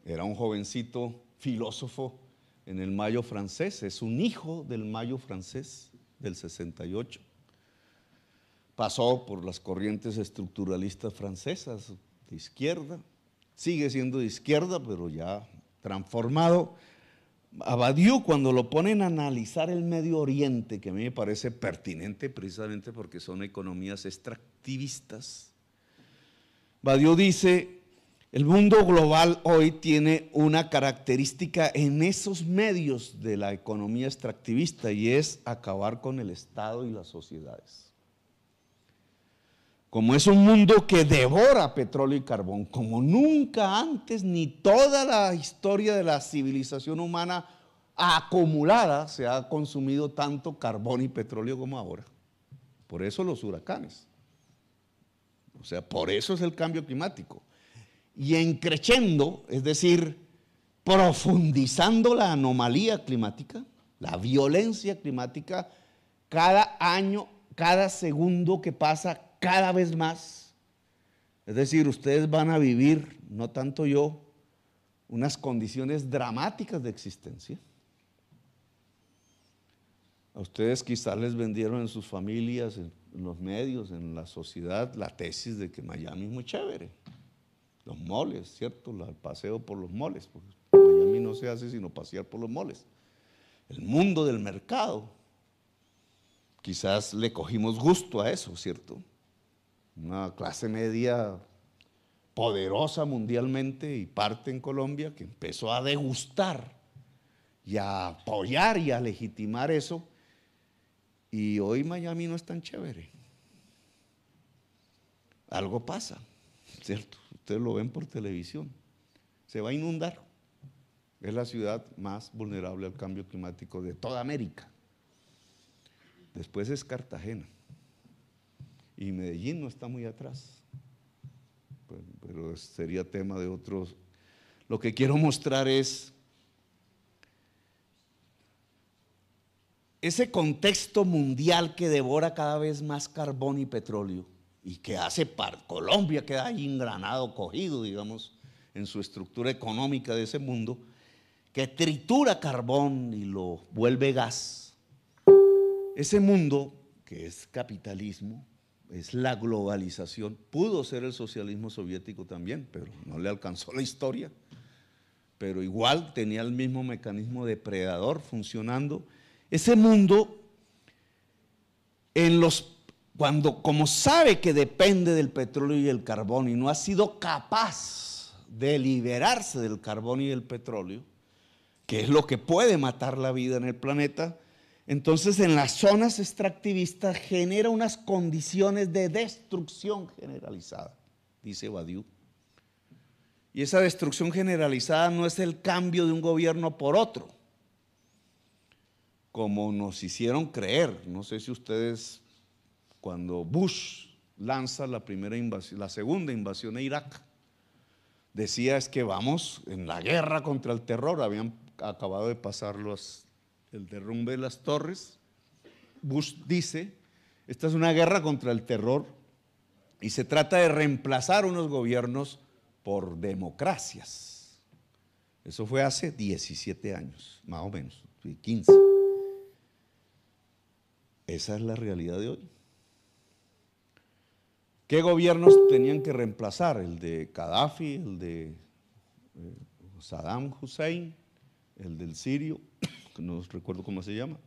era un jovencito filósofo en el Mayo francés, es un hijo del Mayo francés del 68. pasó por las corrientes estructuralistas francesas de izquierda, sigue siendo de izquierda, pero ya transformado. A Badiou, cuando lo ponen a analizar el Medio Oriente, que a mí me parece pertinente precisamente porque son economías extractivistas, Badiou dice: el mundo global hoy tiene una característica en esos medios de la economía extractivista, y es acabar con el Estado y las sociedades. Como es un mundo que devora petróleo y carbón, como nunca antes, ni toda la historia de la civilización humana acumulada se ha consumido tanto carbón y petróleo como ahora. Por eso los huracanes. O sea, por eso es el cambio climático. Y en creciendo, es decir, profundizando la anomalía climática, la violencia climática, cada año, cada segundo que pasa, cada vez más. Es decir, ustedes van a vivir, no tanto yo, unas condiciones dramáticas de existencia. A ustedes quizás les vendieron en sus familias, en los medios, en la sociedad, la tesis de que Miami es muy chévere. Los moles, ¿cierto? El paseo por los moles, porque en Miami no se hace sino pasear por los moles. El mundo del mercado. Quizás le cogimos gusto a eso, ¿cierto? Una clase media poderosa mundialmente y parte en Colombia que empezó a degustar y a apoyar y a legitimar eso, y hoy Miami no es tan chévere. Algo pasa, ¿cierto? Ustedes lo ven por televisión, se va a inundar. Es la ciudad más vulnerable al cambio climático de toda América. Después es Cartagena. Y Medellín no está muy atrás, pero sería tema de otros. Lo que quiero mostrar es ese contexto mundial que devora cada vez más carbón y petróleo, y que hace Colombia queda ahí engranado, cogido, digamos, en su estructura económica de ese mundo, que tritura carbón y lo vuelve gas. Ese mundo, que es capitalismo, es la globalización, pudo ser el socialismo soviético también, pero no le alcanzó la historia, pero igual tenía el mismo mecanismo depredador funcionando. Ese mundo, como sabe que depende del petróleo y el carbón y no ha sido capaz de liberarse del carbón y del petróleo, que es lo que puede matar la vida en el planeta, entonces en las zonas extractivistas genera unas condiciones de destrucción generalizada, dice Badiou. Y esa destrucción generalizada no es el cambio de un gobierno por otro, como nos hicieron creer. No sé si ustedes, cuando Bush lanza la segunda invasión a Irak, decía es que vamos en la guerra contra el terror. Habían acabado de pasar el derrumbe de las torres. Bush dice, esta es una guerra contra el terror y se trata de reemplazar unos gobiernos por democracias. Eso fue hace 17 años, más o menos, 15. Esa es la realidad de hoy. ¿Qué gobiernos tenían que reemplazar? El de Gaddafi, el de Saddam Hussein, el del sirio, que no recuerdo cómo se llama.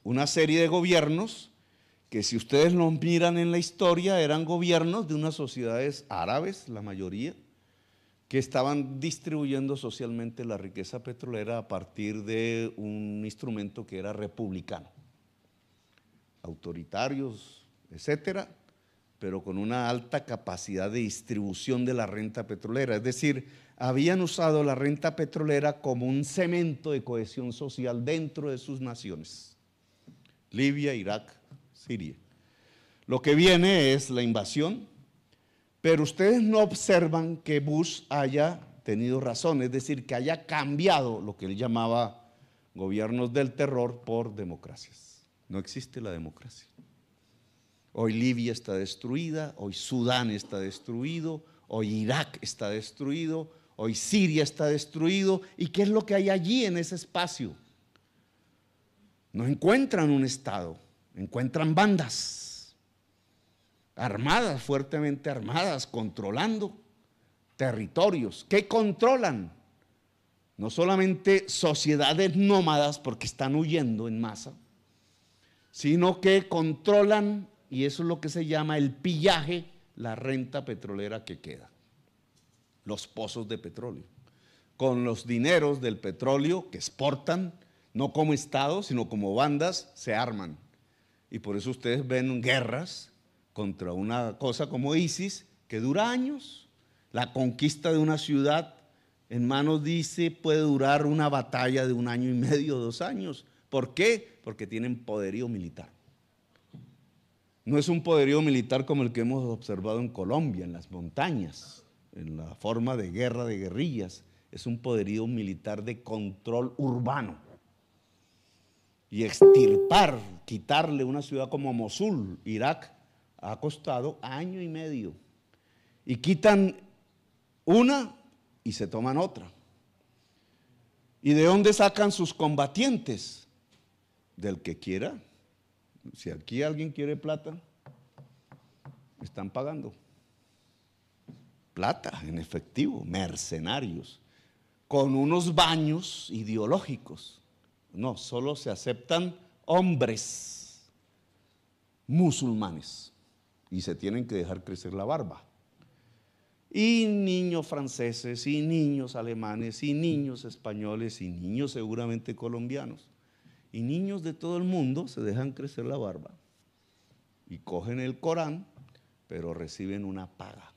Una serie de gobiernos que, si ustedes los miran en la historia, eran gobiernos de unas sociedades árabes, la mayoría, que estaban distribuyendo socialmente la riqueza petrolera a partir de un instrumento que era republicano, autoritarios, etcétera, pero con una alta capacidad de distribución de la renta petrolera. Es decir, habían usado la renta petrolera como un cemento de cohesión social dentro de sus naciones. Libia, Irak, Siria. Lo que viene es la invasión, pero ustedes no observan que Bush haya tenido razón, es decir, que haya cambiado lo que él llamaba gobiernos del terror por democracias. No existe la democracia. Hoy Libia está destruida, hoy Sudán está destruido, hoy Irak está destruido, hoy Siria está destruido. ¿Y qué es lo que hay allí en ese espacio? No encuentran un Estado, encuentran bandas armadas, fuertemente armadas, controlando territorios. ¿Qué controlan? No solamente sociedades nómadas porque están huyendo en masa, sino que controlan, y eso es lo que se llama el pillaje, la renta petrolera que queda, los pozos de petróleo. Con los dineros del petróleo que exportan, no como Estado, sino como bandas, se arman. Y por eso ustedes ven guerras contra una cosa como ISIS, que dura años. La conquista de una ciudad, en manos dice, puede durar una batalla de 1 año y medio, 2 años. ¿Por qué? Porque tienen poderío militar. No es un poderío militar como el que hemos observado en Colombia, en las montañas, en la forma de guerra de guerrillas. Es un poderío militar de control urbano. Y extirpar, quitarle una ciudad como Mosul, Irak, ha costado 1 año y medio. Y quitan una y se toman otra. ¿Y de dónde sacan sus combatientes? Del que quiera. Si aquí alguien quiere plata, están pagando. Plata en efectivo, mercenarios, con unos baños ideológicos. No, solo se aceptan hombres musulmanes y se tienen que dejar crecer la barba. Y niños franceses, y niños alemanes, y niños españoles, y niños seguramente colombianos. Y niños de todo el mundo se dejan crecer la barba y cogen el Corán, pero reciben una paga.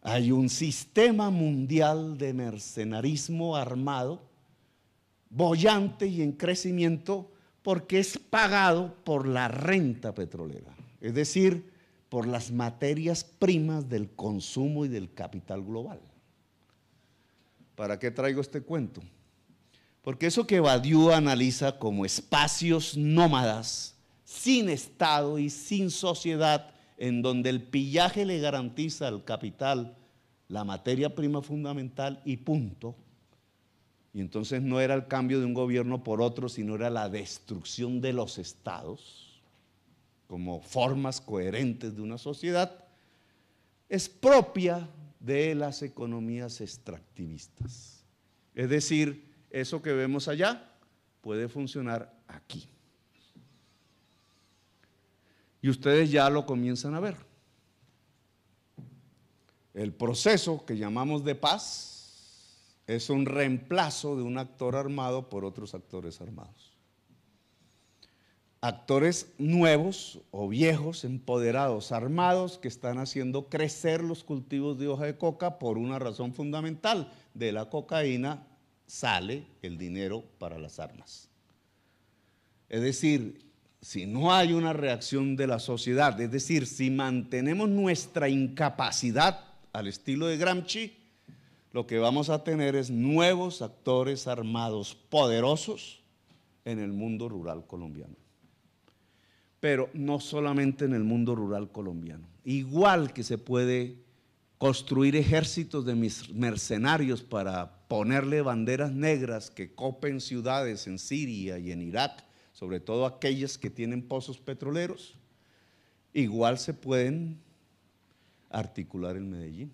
Hay un sistema mundial de mercenarismo armado, boyante y en crecimiento, porque es pagado por la renta petrolera, es decir, por las materias primas del consumo y del capital global. ¿Para qué traigo este cuento? Porque eso que Badiou analiza como espacios nómadas, sin Estado y sin sociedad, en donde el pillaje le garantiza al capital la materia prima fundamental y punto. Y entonces no era el cambio de un gobierno por otro, sino era la destrucción de los estados como formas coherentes de una sociedad, es propia de las economías extractivistas. Es decir, eso que vemos allá puede funcionar aquí. Y ustedes ya lo comienzan a ver. El proceso que llamamos de paz es un reemplazo de un actor armado por otros actores armados. Actores nuevos o viejos, empoderados, armados, que están haciendo crecer los cultivos de hoja de coca por una razón fundamental. De la cocaína sale el dinero para las armas. Es decir, si no hay una reacción de la sociedad, es decir, si mantenemos nuestra incapacidad al estilo de Gramsci, lo que vamos a tener es nuevos actores armados poderosos en el mundo rural colombiano. Pero no solamente en el mundo rural colombiano. Igual que se puede construir ejércitos de mercenarios para ponerle banderas negras que copen ciudades en Siria y en Irak, sobre todo aquellas que tienen pozos petroleros, igual se pueden articular en Medellín.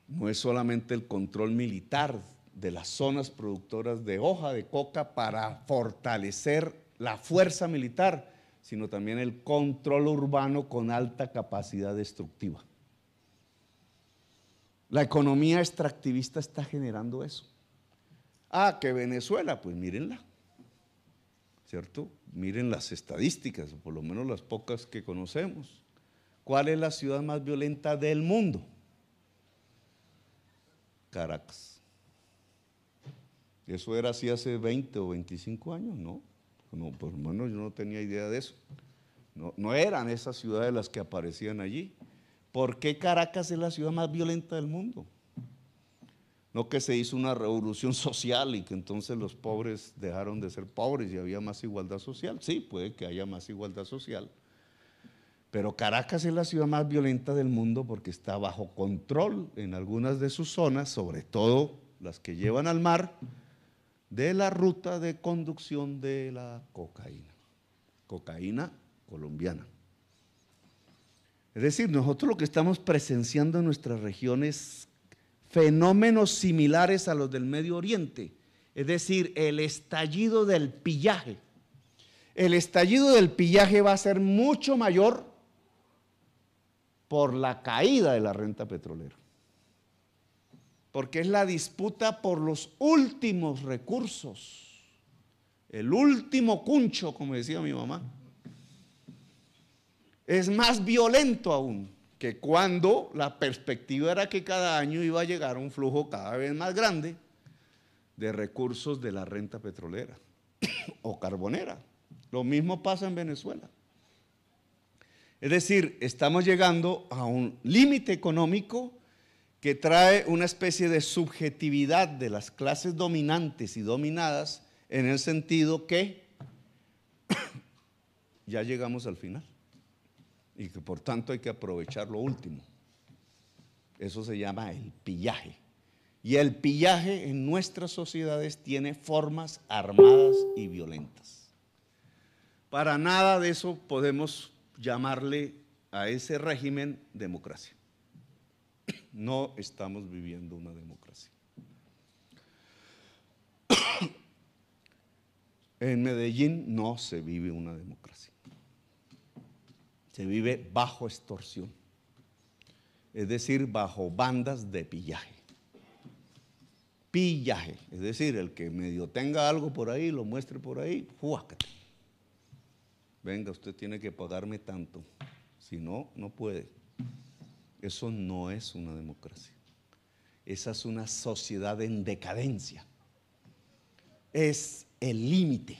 No es solamente el control militar de las zonas productoras de hoja de coca para fortalecer la fuerza militar, sino también el control urbano con alta capacidad destructiva. La economía extractivista está generando eso. Ah, que Venezuela, pues mírenla, ¿cierto? Miren las estadísticas, o por lo menos las pocas que conocemos. ¿Cuál es la ciudad más violenta del mundo? Caracas. ¿Eso era así hace 20 o 25 años? No. No, por lo menos yo no tenía idea de eso. No eran esas ciudades las que aparecían allí. ¿Por qué Caracas es la ciudad más violenta del mundo? No que se hizo una revolución social y que entonces los pobres dejaron de ser pobres y había más igualdad social. Sí, puede que haya más igualdad social. Pero Caracas es la ciudad más violenta del mundo porque está bajo control en algunas de sus zonas, sobre todo las que llevan al mar, de la ruta de conducción de la cocaína colombiana. Es decir, nosotros lo que estamos presenciando en nuestras regiones fenómenos similares a los del Medio Oriente, es decir, el estallido del pillaje. El estallido del pillaje va a ser mucho mayor por la caída de la renta petrolera, porque es la disputa por los últimos recursos, el último cuncho, como decía mi mamá. Es más violento aún que cuando la perspectiva era que cada año iba a llegar un flujo cada vez más grande de recursos de la renta petrolera o carbonera. Lo mismo pasa en Venezuela. Es decir, estamos llegando a un límite económico que trae una especie de subjetividad de las clases dominantes y dominadas, en el sentido que ya llegamos al final y que por tanto hay que aprovechar lo último. Eso se llama el pillaje. Y el pillaje en nuestras sociedades tiene formas armadas y violentas. Para nada de eso podemos llamarle a ese régimen democracia. No estamos viviendo una democracia. En Medellín no se vive una democracia. Se vive bajo extorsión, es decir, bajo bandas de pillaje. Pillaje, es decir, el que medio tenga algo por ahí, lo muestre por ahí, ¡fuácate! Venga, usted tiene que pagarme tanto, si no, no puede. Eso no es una democracia. Esa es una sociedad en decadencia. Es el límite.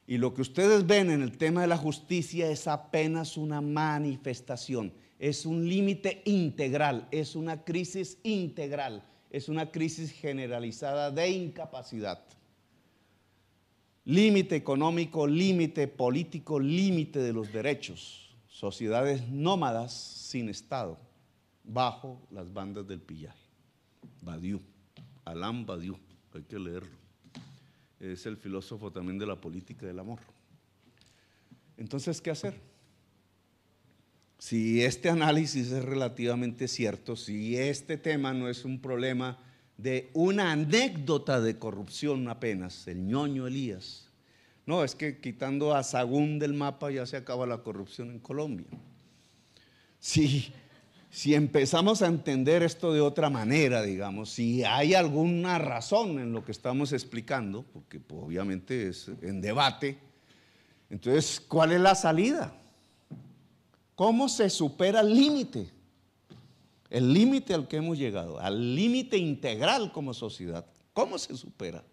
Y lo que ustedes ven en el tema de la justicia es apenas una manifestación, es un límite integral, es una crisis integral, es una crisis generalizada de incapacidad. Límite económico, límite político, límite de los derechos, sociedades nómadas sin Estado, bajo las bandas del pillaje. Badiou, Alain Badiou, hay que leerlo. Es el filósofo también de la política del amor. Entonces, ¿qué hacer? Si este análisis es relativamente cierto, si este tema no es un problema de una anécdota de corrupción apenas, el ñoño Elías, no, es que quitando a Sagún del mapa ya se acaba la corrupción en Colombia. Si empezamos a entender esto de otra manera, digamos, si hay alguna razón en lo que estamos explicando, porque pues, obviamente es en debate, entonces, ¿cuál es la salida? ¿Cómo se supera el límite? El límite al que hemos llegado, al límite integral como sociedad. ¿Cómo se supera?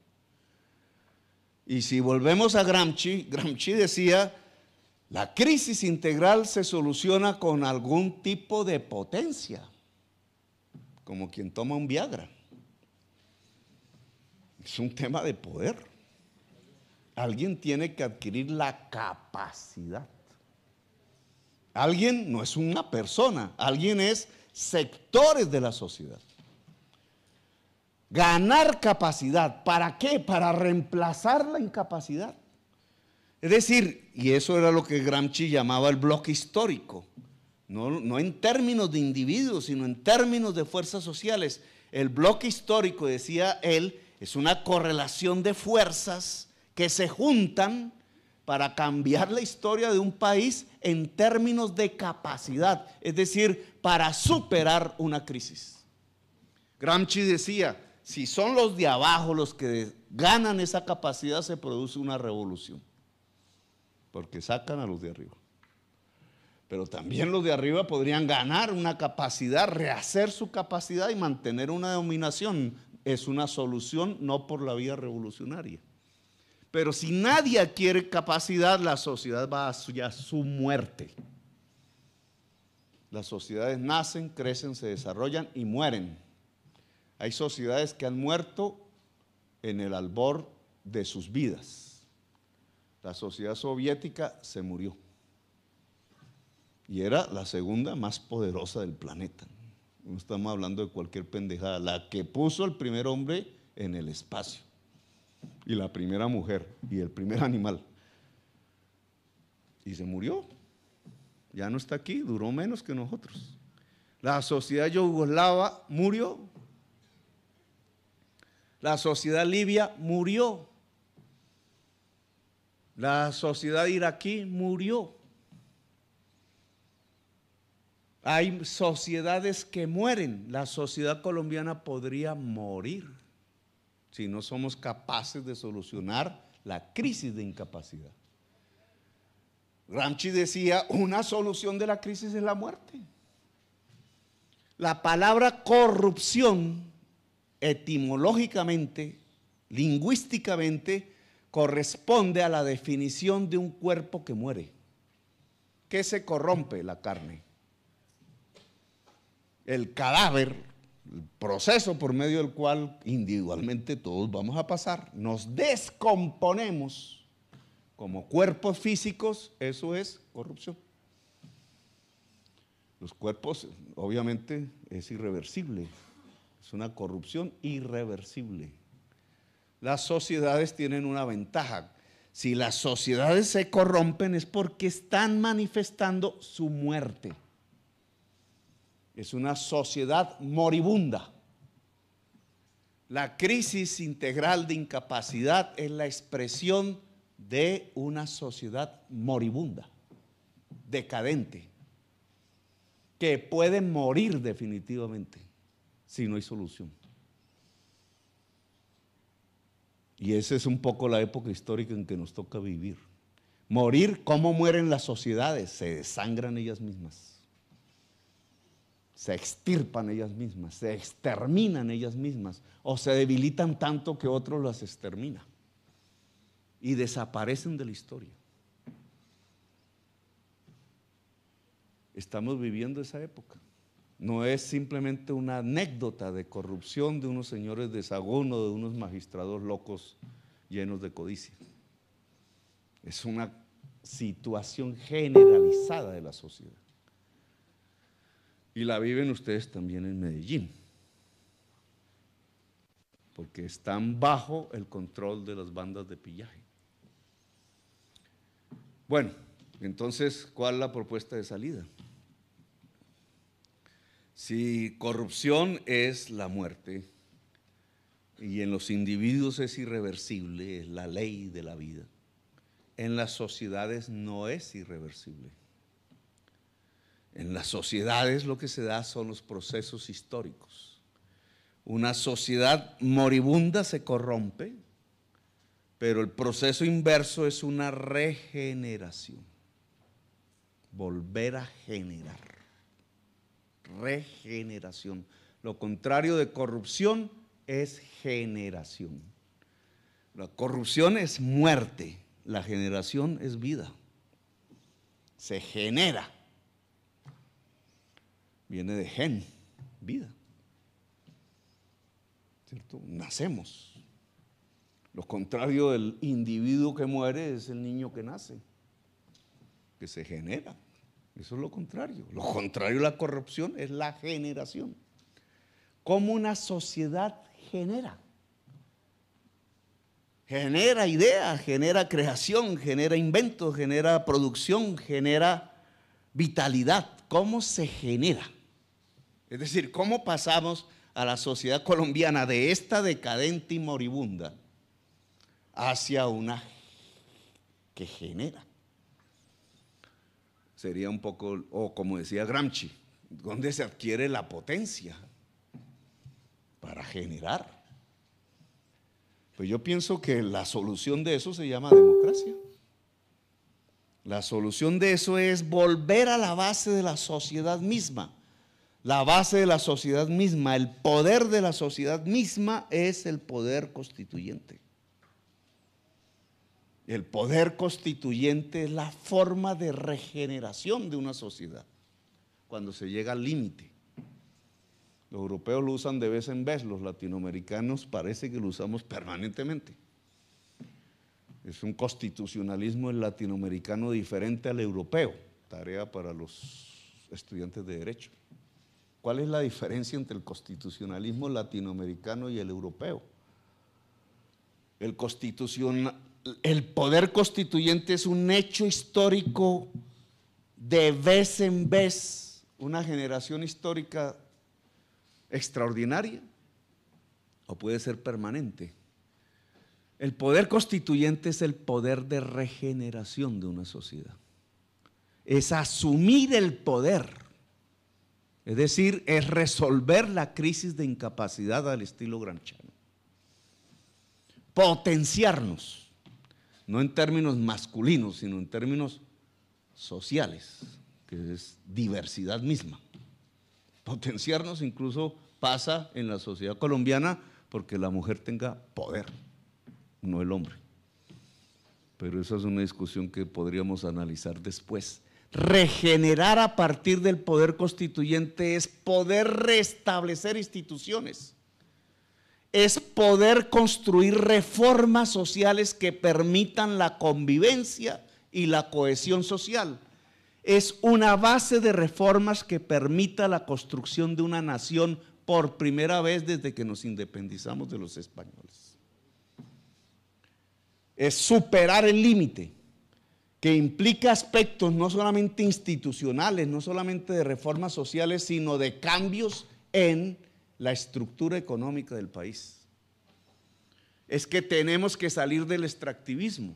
Y si volvemos a Gramsci, Gramsci decía: la crisis integral se soluciona con algún tipo de potencia, como quien toma un Viagra. Es un tema de poder. Alguien tiene que adquirir la capacidad. Alguien no es una persona, alguien es sectores de la sociedad. Ganar capacidad, ¿para qué? Para reemplazar la incapacidad. Es decir, y eso era lo que Gramsci llamaba el bloque histórico, no en términos de individuos, sino en términos de fuerzas sociales. El bloque histórico, decía él, es una correlación de fuerzas que se juntan para cambiar la historia de un país en términos de capacidad, es decir, para superar una crisis. Gramsci decía: si son los de abajo los que ganan esa capacidad, se produce una revolución, porque sacan a los de arriba. Pero también los de arriba podrían ganar una capacidad, rehacer su capacidad y mantener una dominación. Es una solución no por la vía revolucionaria. Pero si nadie adquiere capacidad, la sociedad va hacia su muerte. Las sociedades nacen, crecen, se desarrollan y mueren. Hay sociedades que han muerto en el albor de sus vidas. La sociedad soviética se murió y era la segunda más poderosa del planeta. No estamos hablando de cualquier pendejada, la que puso el primer hombre en el espacio. y la primera mujer y el primer animal. Y se murió. Ya no está aquí, duró menos que nosotros. La sociedad yugoslava murió. La sociedad libia murió. La sociedad iraquí murió. Hay sociedades que mueren. La sociedad colombiana podría morir si no somos capaces de solucionar la crisis de incapacidad. Gramsci decía, una solución de la crisis es la muerte. La palabra corrupción, etimológicamente, lingüísticamente, corresponde a la definición de un cuerpo que muere. ¿Qué se corrompe? La carne. El cadáver, el proceso por medio del cual individualmente todos vamos a pasar, nos descomponemos como cuerpos físicos, eso es corrupción. Los cuerpos, obviamente, es irreversible, es una corrupción irreversible. Las sociedades tienen una ventaja. Si las sociedades se corrompen es porque están manifestando su muerte. Es una sociedad moribunda. La crisis integral de incapacidad es la expresión de una sociedad moribunda, decadente, que puede morir definitivamente si no hay solución. Y esa es un poco la época histórica en que nos toca vivir. Morir, ¿cómo mueren las sociedades? Se desangran ellas mismas, se extirpan ellas mismas, se exterminan ellas mismas, o se debilitan tanto que otro las extermina y desaparecen de la historia. Estamos viviendo esa época. No es simplemente una anécdota de corrupción de unos señores de Sagún o de unos magistrados locos llenos de codicia. Es una situación generalizada de la sociedad. Y la viven ustedes también en Medellín, porque están bajo el control de las bandas de pillaje. Bueno, entonces, ¿cuál es la propuesta de salida? Si corrupción es la muerte y en los individuos es irreversible, es la ley de la vida, en las sociedades no es irreversible. En las sociedades lo que se da son los procesos históricos. Una sociedad moribunda se corrompe, pero el proceso inverso es una regeneración. Volver a generar. Regeneración. Lo contrario de corrupción es generación. La corrupción es muerte, la generación es vida. Se genera. Viene de gen, vida. ¿Cierto? Nacemos. Lo contrario del individuo que muere es el niño que nace, que se genera. Eso es lo contrario. Lo contrario de la corrupción es la generación. ¿Cómo una sociedad genera? Genera ideas, genera creación, genera inventos, genera producción, genera vitalidad. ¿Cómo se genera? Es decir, ¿cómo pasamos a la sociedad colombiana de esta decadente y moribunda hacia una que genera? Sería un poco, o como decía Gramsci, ¿dónde se adquiere la potencia para generar? Pues yo pienso que la solución de eso se llama democracia. La solución de eso es volver a la base de la sociedad misma. La base de la sociedad misma, el poder de la sociedad misma es el poder constituyente. El poder constituyente es la forma de regeneración de una sociedad cuando se llega al límite. Los europeos lo usan de vez en vez, los latinoamericanos parece que lo usamos permanentemente. Es un constitucionalismo latinoamericano diferente al europeo, tarea para los estudiantes de derecho. ¿Cuál es la diferencia entre el constitucionalismo latinoamericano y el europeo? El poder constituyente es un hecho histórico de vez en vez, una generación histórica extraordinaria, o puede ser permanente. El poder constituyente es el poder de regeneración de una sociedad. Es asumir el poder, es decir, es resolver la crisis de incapacidad al estilo gramsciano. Potenciarnos, no en términos masculinos, sino en términos sociales, que es diversidad misma. Potenciarnos incluso pasa en la sociedad colombiana porque la mujer tenga poder, no el hombre. Pero esa es una discusión que podríamos analizar después. Regenerar a partir del poder constituyente es poder restablecer instituciones, es poder construir reformas sociales que permitan la convivencia y la cohesión social. Es una base de reformas que permita la construcción de una nación por primera vez desde que nos independizamos de los españoles. Es superar el límite, que implica aspectos no solamente institucionales, no solamente de reformas sociales, sino de cambios en la estructura económica del país. Es que tenemos que salir del extractivismo.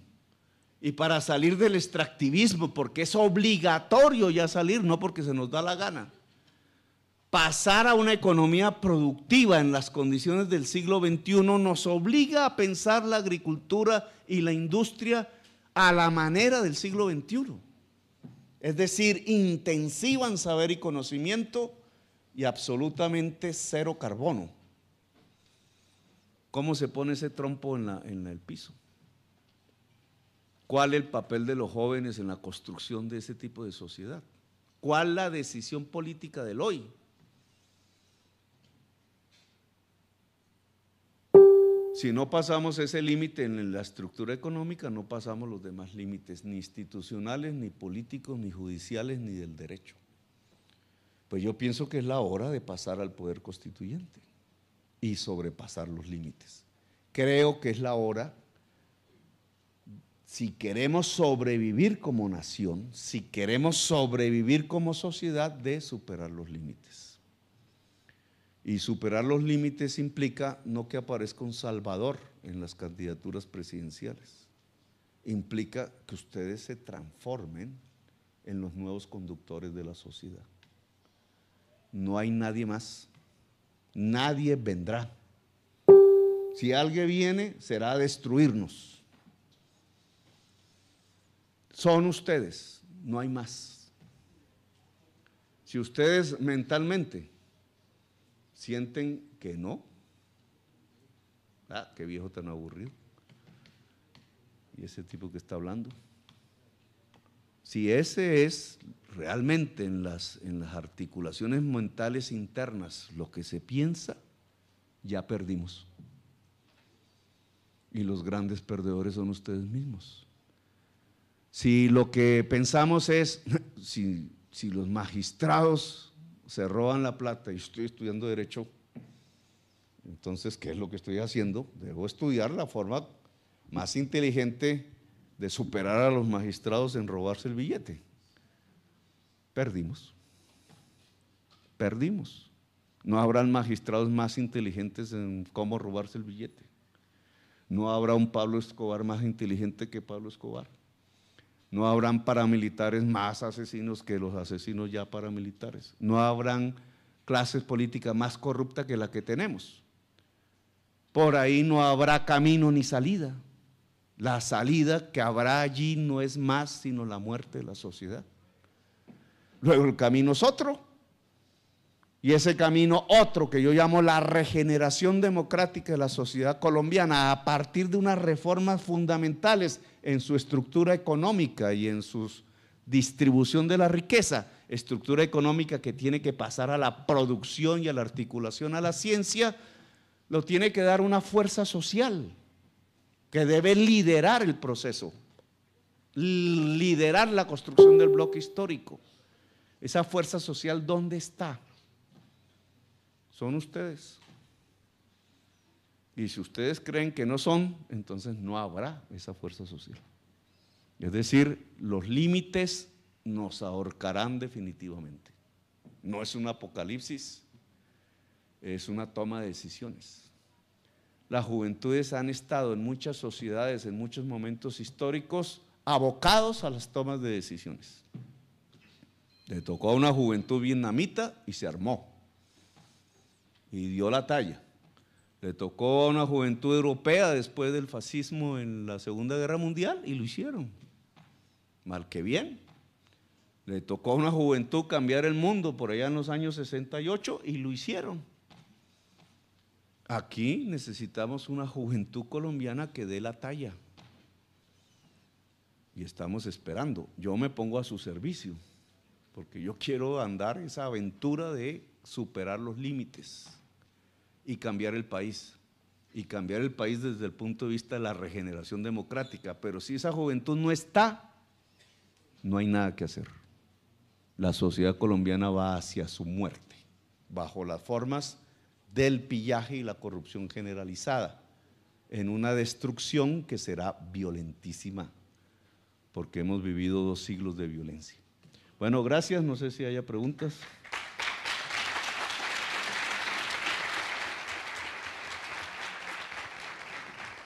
Y para salir del extractivismo, porque es obligatorio ya salir, no porque se nos da la gana, pasar a una economía productiva en las condiciones del siglo XXI nos obliga a pensar la agricultura y la industria a la manera del siglo XXI. Es decir, intensiva en saber y conocimiento y absolutamente cero carbono. ¿Cómo se pone ese trompo en el piso? ¿Cuál es el papel de los jóvenes en la construcción de ese tipo de sociedad? ¿Cuál es la decisión política del hoy? Si no pasamos ese límite en la estructura económica, no pasamos los demás límites, ni institucionales, ni políticos, ni judiciales, ni del derecho. Pues yo pienso que es la hora de pasar al poder constituyente y sobrepasar los límites. Creo que es la hora, si queremos sobrevivir como nación, si queremos sobrevivir como sociedad, de superar los límites. Y superar los límites implica no que aparezca un salvador en las candidaturas presidenciales, implica que ustedes se transformen en los nuevos conductores de la sociedad. No hay nadie más, nadie vendrá. Si alguien viene, será a destruirnos. Son ustedes, no hay más. Si ustedes mentalmente sienten que no, qué viejo tan aburrido, y ese tipo que está hablando, si ese es realmente en las articulaciones mentales internas lo que se piensa, ya perdimos, y los grandes perdedores son ustedes mismos. Si lo que pensamos es, si los magistrados se roban la plata y estoy estudiando derecho, entonces, ¿qué es lo que estoy haciendo? Debo estudiar la forma más inteligente de superar a los magistrados en robarse el billete. Perdimos. Perdimos. No habrán magistrados más inteligentes en cómo robarse el billete. No habrá un Pablo Escobar más inteligente que Pablo Escobar. No habrán paramilitares más asesinos que los asesinos ya paramilitares. No habrán clases políticas más corruptas que la que tenemos. Por ahí no habrá camino ni salida. La salida que habrá allí no es más sino la muerte de la sociedad. Luego el camino es otro. Y ese camino otro que yo llamo la regeneración democrática de la sociedad colombiana a partir de unas reformas fundamentales en su estructura económica y en su distribución de la riqueza, estructura económica que tiene que pasar a la producción y a la articulación a la ciencia, lo tiene que dar una fuerza social que debe liderar el proceso, liderar la construcción del bloque histórico. Esa fuerza social, ¿dónde está? Son ustedes. Y si ustedes creen que no son, entonces no habrá esa fuerza social. Es decir, los límites nos ahorcarán definitivamente. No es un apocalipsis, es una toma de decisiones. Las juventudes han estado en muchas sociedades, en muchos momentos históricos, abocados a las tomas de decisiones. Le tocó a una juventud vietnamita y se armó y dio la talla. Le tocó a una juventud europea después del fascismo en la Segunda Guerra Mundial y lo hicieron, mal que bien. Le tocó a una juventud cambiar el mundo por allá en los años 68 y lo hicieron. Aquí necesitamos una juventud colombiana que dé la talla. Y estamos esperando. Yo me pongo a su servicio, porque yo quiero andar esa aventura de superar los límites y cambiar el país. Y cambiar el país desde el punto de vista de la regeneración democrática. Pero si esa juventud no está, no hay nada que hacer. La sociedad colombiana va hacia su muerte, bajo las formas del pillaje y la corrupción generalizada, en una destrucción que será violentísima, porque hemos vivido 2 siglos de violencia. Bueno, gracias, no sé si haya preguntas.